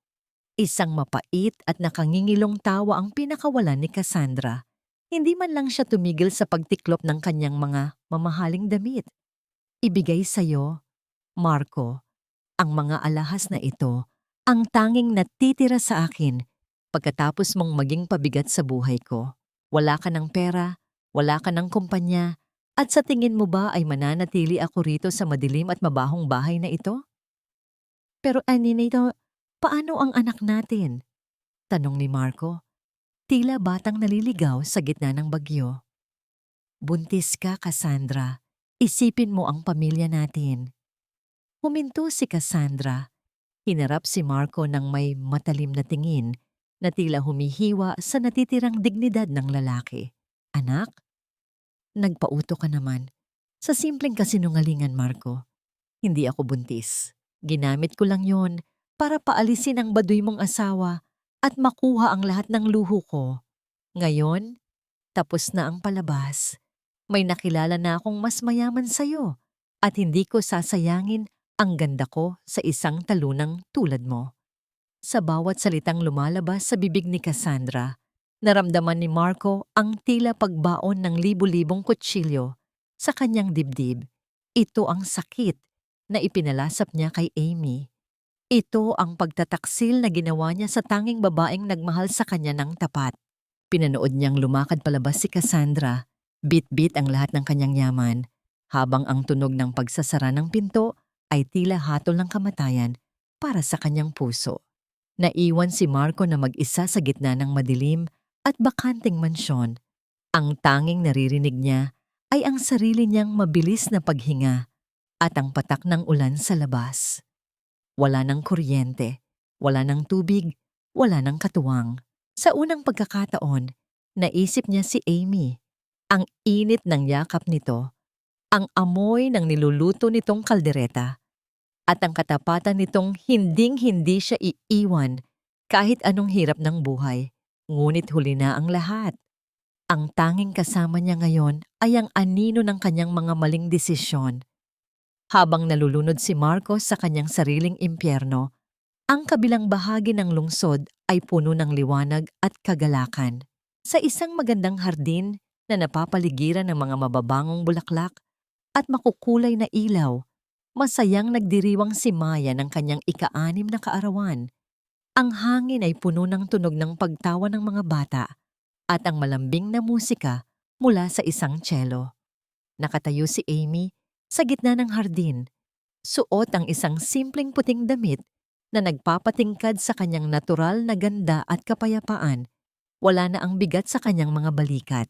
Isang mapait at nakangingilong tawa ang pinakawalan ni Cassandra. Hindi man lang siya tumigil sa pagtiklop ng kanyang mga mamahaling damit. Ibigay sa'yo, Marco, ang mga alahas na ito, ang tanging natitira sa akin pagkatapos mong maging pabigat sa buhay ko. Wala ka ng pera, wala ka ng kumpanya, at sa tingin mo ba ay mananatili ako rito sa madilim at mabahong bahay na ito? Pero Ninito, paano ang anak natin? Tanong ni Marco. Tila batang naliligaw sa gitna ng bagyo. Buntis ka, Cassandra. Isipin mo ang pamilya natin. Huminto si Cassandra. Hinarap si Marco ng may matalim na tingin na tila humihiwa sa natitirang dignidad ng lalaki. Anak? Nagpauto ka naman. Sa simpleng kasinungalingan, Marco. Hindi ako buntis. Ginamit ko lang yon para paalisin ang baduy mong asawa at makuha ang lahat ng luho ko. Ngayon, tapos na ang palabas. May nakilala na akong mas mayaman sa'yo at hindi ko sasayangin ang ganda ko sa isang talunang tulad mo. Sa bawat salitang lumalabas sa bibig ni Cassandra, naramdaman ni Marco ang tila pagbaon ng libu-libong kutsilyo sa kanyang dibdib. Ito ang sakit na ipinalasap niya kay Amy. Ito ang pagtataksil na ginawa niya sa tanging babaeng nagmahal sa kanya ng tapat. Pinanood niyang lumakad palabas si Cassandra. Bit-bit ang lahat ng kanyang yaman, habang ang tunog ng pagsasara ng pinto ay tila hatol ng kamatayan para sa kanyang puso. Naiwan si Marco na mag-isa sa gitna ng madilim at bakanting mansyon. Ang tanging naririnig niya ay ang sarili niyang mabilis na paghinga at ang patak ng ulan sa labas. Wala ng kuryente, wala ng tubig, wala ng katuwang. Sa unang pagkakataon, naisip niya si Amy. Ang init ng yakap nito, ang amoy ng niluluto nitong kaldereta, at ang katapatan nitong hinding-hindi siya iiwan kahit anong hirap ng buhay. Ngunit huli na ang lahat. Ang tanging kasama niya ngayon ay ang anino ng kanyang mga maling desisyon. Habang nalulunod si Marco sa kanyang sariling impyerno, ang kabilang bahagi ng lungsod ay puno ng liwanag at kagalakan. Sa isang magandang hardin na napapaligiran ng mga mababangong bulaklak at makukulay na ilaw, masayang nagdiriwang si Maya ng kanyang ika-6 na kaarawan. Ang hangin ay puno ng tunog ng pagtawa ng mga bata at ang malambing na musika mula sa isang cello. Nakatayo si Amy sa gitna ng hardin, suot ang isang simpleng puting damit na nagpapatingkad sa kanyang natural na ganda at kapayapaan. Wala na ang bigat sa kanyang mga balikat.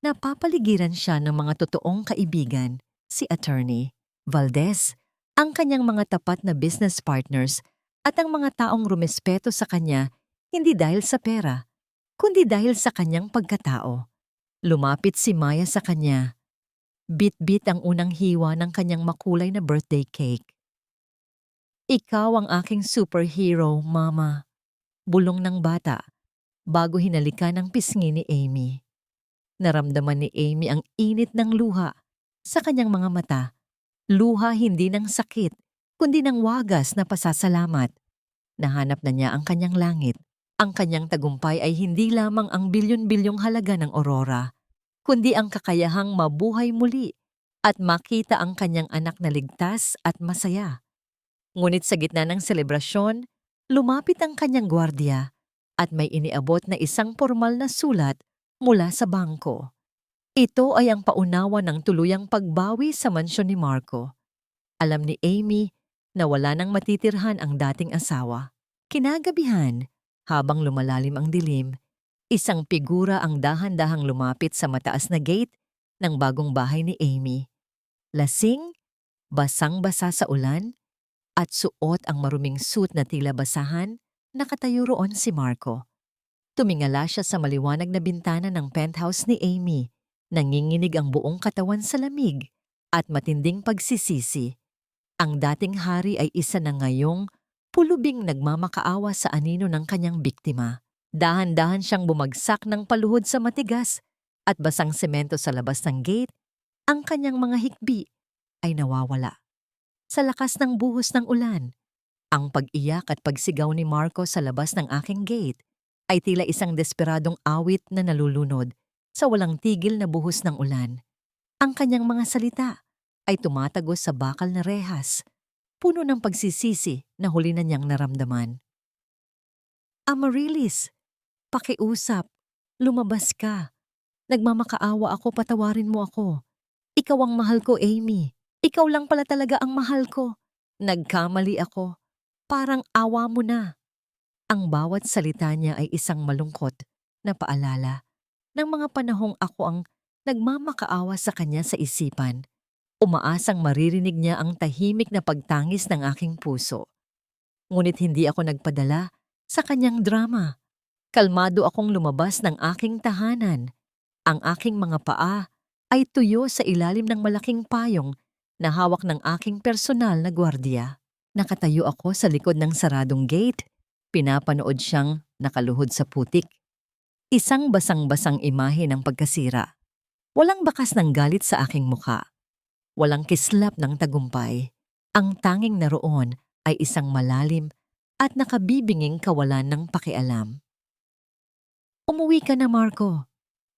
Napapaligiran siya ng mga totoong kaibigan, si Attorney Valdez, ang kanyang mga tapat na business partners at ang mga taong rumespeto sa kanya hindi dahil sa pera, kundi dahil sa kanyang pagkatao. Lumapit si Maya sa kanya. Bit-bit ang unang hiwa ng kanyang makulay na birthday cake. Ikaw ang aking superhero, Mama. Bulong ng bata bago hinalikan ang pisngi ni Amy. Naramdaman ni Amy ang init ng luha sa kanyang mga mata. Luha hindi ng sakit, kundi ng wagas na pasasalamat. Nahanap na niya ang kanyang langit. Ang kanyang tagumpay ay hindi lamang ang bilyon-bilyong halaga ng Aurora, kundi ang kakayahang mabuhay muli at makita ang kanyang anak na ligtas at masaya. Ngunit sa gitna ng selebrasyon, lumapit ang kanyang gwardiya at may iniabot na isang formal na sulat mula sa bangko. Ito ay ang paunawa ng tuluyang pagbawi sa mansyon ni Marco. Alam ni Amy na wala nang matitirhan ang dating asawa. Kinagabihan, habang lumalalim ang dilim, isang figura ang dahan-dahang lumapit sa mataas na gate ng bagong bahay ni Amy. Lasing, basang-basa sa ulan, at suot ang maruming suit na tila basahan, nakatayo roon si Marco. Tumingala siya sa maliwanag na bintana ng penthouse ni Amy. Nanginginig ang buong katawan sa lamig at matinding pagsisisi. Ang dating hari ay isa na ngayong pulubing nagmamakaawa sa anino ng kanyang biktima. Dahan-dahan siyang bumagsak ng paluhod sa matigas at basang semento sa labas ng gate. Ang kanyang mga hikbi ay nawawala. Sa lakas ng buhos ng ulan, ang pag-iyak at pagsigaw ni Marco sa labas ng aking gate ay tila isang desperadong awit na nalulunod sa walang tigil na buhos ng ulan. Ang kanyang mga salita ay tumatagos sa bakal na rehas, puno ng pagsisisi na huli na niyang naramdaman. Amaryllis, pakiusap, lumabas ka. Nagmamakaawa ako, patawarin mo ako. Ikaw ang mahal ko, Amy. Ikaw lang pala talaga ang mahal ko. Nagkamali ako. Parang awa mo na. Ang bawat salita niya ay isang malungkot na paalala ng mga panahong ako ang nagmamakaawa sa kanya sa isipan. Umaasang maririnig niya ang tahimik na pagtangis ng aking puso. Ngunit hindi ako nagpadala sa kanyang drama. Kalmado akong lumabas ng aking tahanan. Ang aking mga paa ay tuyo sa ilalim ng malaking payong na hawak ng aking personal na gwardiya. Nakatayo ako sa likod ng saradong gate. Pinapanood siyang nakaluhod sa putik. Isang basang-basang imahe ng pagkasira. Walang bakas ng galit sa aking mukha. Walang kislap ng tagumpay. Ang tanging naroon ay isang malalim at nakabibinging kawalan ng pakialam. Umuwi ka na, Marco.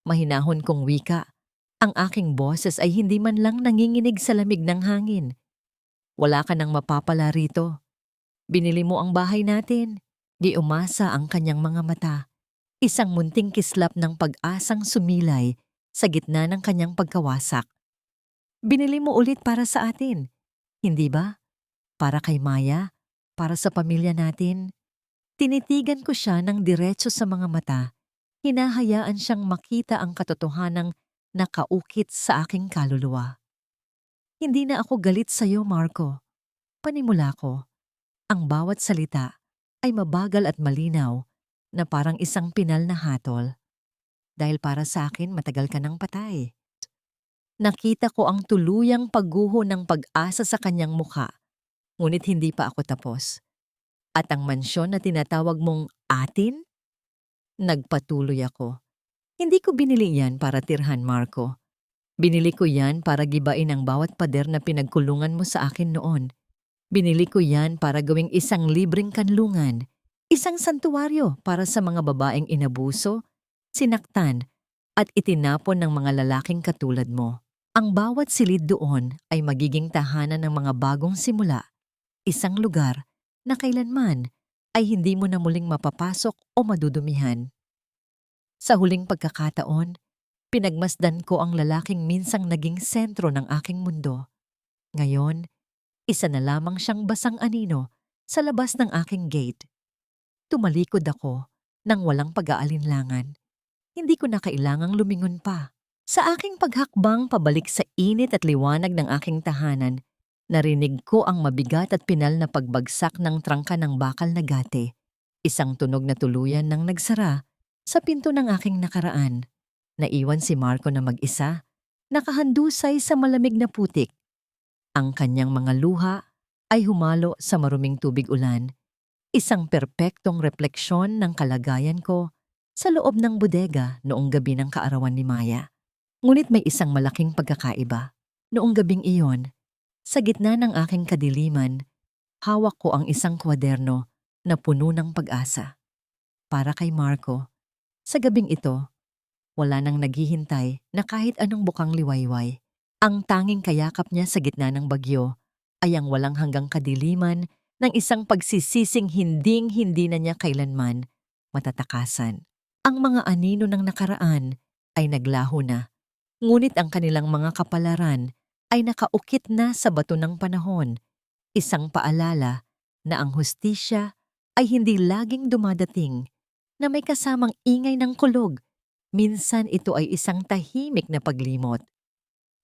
Mahinahon kong wika. Ang aking boses ay hindi man lang nanginginig sa lamig ng hangin. Wala ka nang mapapala rito. Binili mo ang bahay natin. Di umasa ang kanyang mga mata. Isang munting kislap ng pag-asang sumilay sa gitna ng kanyang pagkawasak. Binili mo ulit para sa atin, hindi ba? Para kay Maya, para sa pamilya natin. Tinitigan ko siya ng diretso sa mga mata. Hinahayaan siyang makita ang katotohanang nakaukit sa aking kaluluwa. Hindi na ako galit sa iyo, Marco. Panimula ko. Ang bawat salita ay mabagal at malinaw na parang isang pinal na hatol. Dahil para sa akin matagal ka nang patay. Nakita ko ang tuluyang pagguho ng pag-asa sa kanyang mukha, ngunit hindi pa ako tapos. At ang mansyon na tinatawag mong atin? Nagpatuloy ako. Hindi ko binili yan para tirhan, Marco. Binili ko yan para gibain ang bawat pader na pinagkulungan mo sa akin noon. Binili ko yan para gawing isang libreng kanlungan, isang santuwaryo para sa mga babaeng inabuso, sinaktan, at itinapon ng mga lalaking katulad mo. Ang bawat silid doon ay magiging tahanan ng mga bagong simula, isang lugar na kailanman ay hindi mo na muling mapapasok o madudumihan. Sa huling pagkakataon, pinagmasdan ko ang lalaking minsang naging sentro ng aking mundo. Ngayon, isa na lamang siyang basang anino sa labas ng aking gate. Tumalikod ako nang walang pag-aalinlangan. Hindi ko na kailangang lumingon pa. Sa aking paghakbang pabalik sa init at liwanag ng aking tahanan, narinig ko ang mabigat at pinal na pagbagsak ng trangka ng bakal na gate. Isang tunog na tuluyan nang nagsara sa pinto ng aking nakaraan. Naiwan si Marco na mag-isa, nakahandusay sa malamig na putik. Ang kanyang mga luha ay humalo sa maruming tubig ulan, isang perpektong refleksyon ng kalagayan ko sa loob ng bodega noong gabi ng kaarawan ni Maya. Ngunit may isang malaking pagkakaiba. Noong gabing iyon, sa gitna ng aking kadiliman, hawak ko ang isang kwaderno na puno ng pag-asa. Para kay Marco, sa gabing ito, wala nang naghihintay na kahit anong bukang liwayway. Ang tanging kayakap niya sa gitna ng bagyo ay ang walang hanggang kadiliman ng isang pagsisising hinding-hindi na niya kailanman matatakasan. Ang mga anino ng nakaraan ay naglaho na, ngunit ang kanilang mga kapalaran ay nakaukit na sa bato ng panahon, isang paalala na ang hustisya ay hindi laging dumadating na may kasamang ingay ng kulog. Minsan ito ay isang tahimik na paglimot.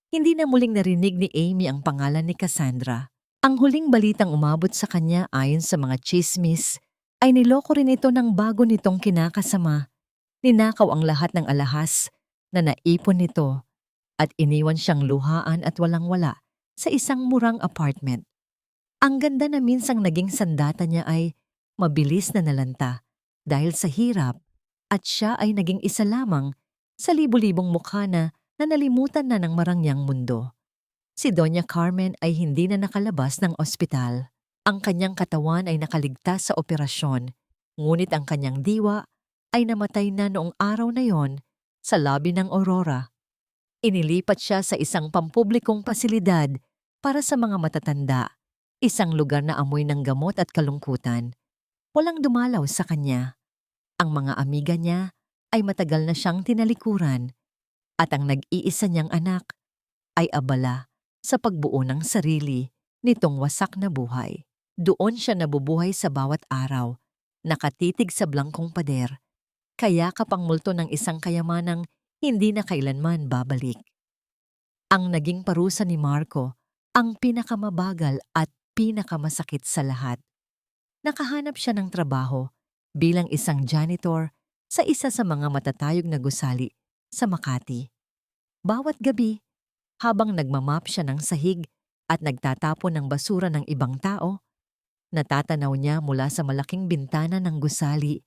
Hindi na muling narinig ni Amy ang pangalan ni Cassandra. Ang huling balitang umabot sa kanya ayon sa mga chismis ay niloko rin ito ng bago nitong kinakasama. Ninakaw ang lahat ng alahas na naipon nito at iniwan siyang luhaan at walang-wala sa isang murang apartment. Ang ganda na minsang naging sandata niya ay mabilis na nalanta dahil sa hirap at siya ay naging isa lamang sa libu-libong mukha na nalimutan na ng marangyang mundo. Si Doña Carmen ay hindi na nakalabas ng ospital. Ang kanyang katawan ay nakaligtas sa operasyon, ngunit ang kanyang diwa ay namatay na noong araw na yon sa lobby ng Aurora. Inilipat siya sa isang pampublikong pasilidad para sa mga matatanda, isang lugar na amoy ng gamot at kalungkutan. Walang dumalaw sa kanya. Ang mga amiga niya ay matagal na siyang tinalikuran at ang nag-iisa niyang anak ay abala sa pagbuo ng sarili nitong wasak na buhay. Doon siya nabubuhay sa bawat araw, nakatitig sa blangkong pader, kayakap ang multo ng isang kayamanang hindi na kailanman babalik. Ang naging parusa ni Marco, ang pinakamabagal at pinakamasakit sa lahat. Nakahanap siya ng trabaho bilang isang janitor sa isa sa mga matatayog na gusali sa Makati. Bawat gabi, habang nagmamap siya ng sahig at nagtatapon ng basura ng ibang tao, natatanaw niya mula sa malaking bintana ng gusali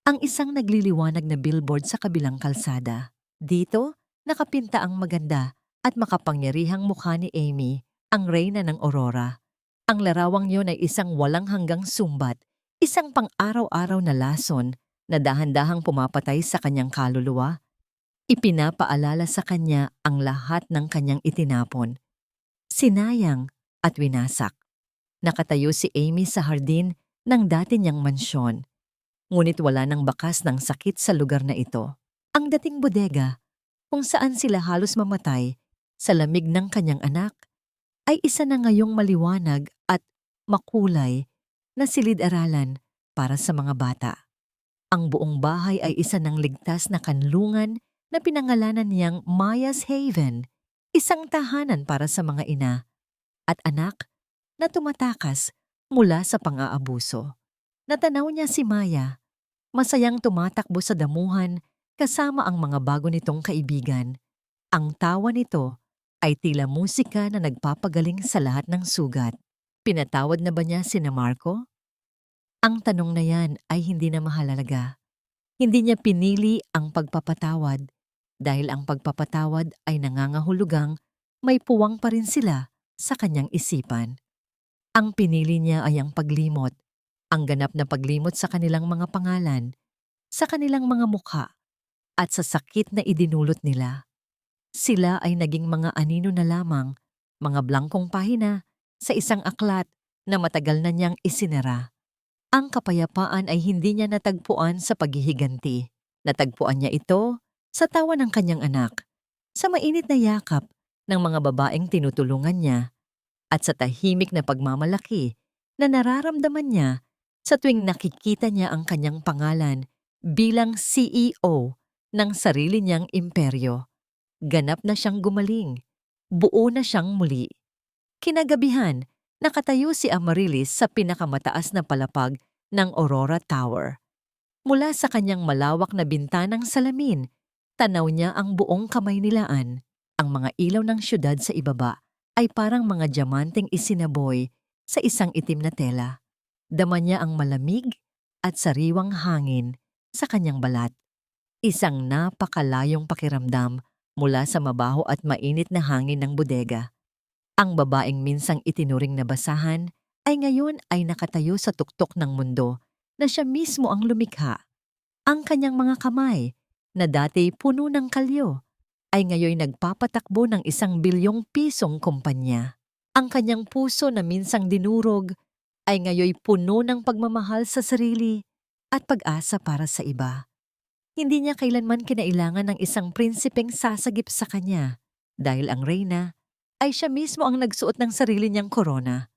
ang isang nagliliwanag na billboard sa kabilang kalsada. Dito, nakapinta ang maganda at makapangyarihang mukha ni Amy, ang reyna ng Aurora. Ang larawang yun ay isang walang hanggang sumbat, isang pang-araw-araw na lason na dahan-dahang pumapatay sa kanyang kaluluwa. Ipinapaalala sa kanya ang lahat ng kanyang itinapon, sinayang at winasak. Nakatayo si Amy sa hardin ng dati niyang mansyon, ngunit wala nang bakas ng sakit sa lugar na ito. Ang dating bodega, kung saan sila halos mamatay sa lamig ng kanyang anak, ay isa na ngayong maliwanag at makulay na silid-aralan para sa mga bata. Ang buong bahay ay isa ng ligtas na kanlungan na pinangalanan niyang Maya's Haven, isang tahanan para sa mga ina at anak na tumatakas mula sa pang-aabuso. Natanaw niya si Maya, masayang tumatakbo sa damuhan kasama ang mga bago nitong kaibigan. Ang tawa nito ay tila musika na nagpapagaling sa lahat ng sugat. Pinatawad na ba niya sina Marco? Ang tanong na yan ay hindi na mahalaga. Hindi niya pinili ang pagpapatawad, dahil ang pagpapatawad ay nangangahulugang may puwang pa rin sila sa kanyang isipan. Ang pinili niya ay ang paglimot, ang ganap na paglimot sa kanilang mga pangalan, sa kanilang mga mukha, at sa sakit na idinulot nila. Sila ay naging mga anino na lamang, mga blangkong pahina sa isang aklat na matagal na niyang isinara. Ang kapayapaan ay hindi niya natagpuan sa paghihiganti. Natagpuan niya ito sa tawa ng kanyang anak, sa mainit na yakap ng mga babaeng tinutulungan niya, at sa tahimik na pagmamalaki na nararamdaman niya sa tuwing nakikita niya ang kanyang pangalan bilang CEO ng sarili niyang imperyo. Ganap na siyang gumaling. Buo na siyang muli. Kinagabihan, nakatayo si Amaryllis sa pinakamataas na palapag ng Aurora Tower. Mula sa kanyang malawak na bintanang salamin, tanaw niya ang buong Kamaynilaan. Ang mga ilaw ng syudad sa ibaba ay parang mga diamanteng isinaboy sa isang itim na tela. Dama niya ang malamig at sariwang hangin sa kanyang balat. Isang napakalayong pakiramdam mula sa mabaho at mainit na hangin ng bodega. Ang babaeng minsang itinuring na basahan ay ngayon ay nakatayo sa tuktok ng mundo na siya mismo ang lumikha. Ang kanyang mga kamay, na dati puno ng kalyo, ay ngayon nagpapatakbo ng 1 bilyong pisong kumpanya. Ang kanyang puso na minsang dinurog ay ngayon puno ng pagmamahal sa sarili at pag-asa para sa iba. Hindi niya kailanman kinailangan ng isang prinsipeng sasagip sa kanya dahil ang reyna ay siya mismo ang nagsuot ng sarili niyang korona.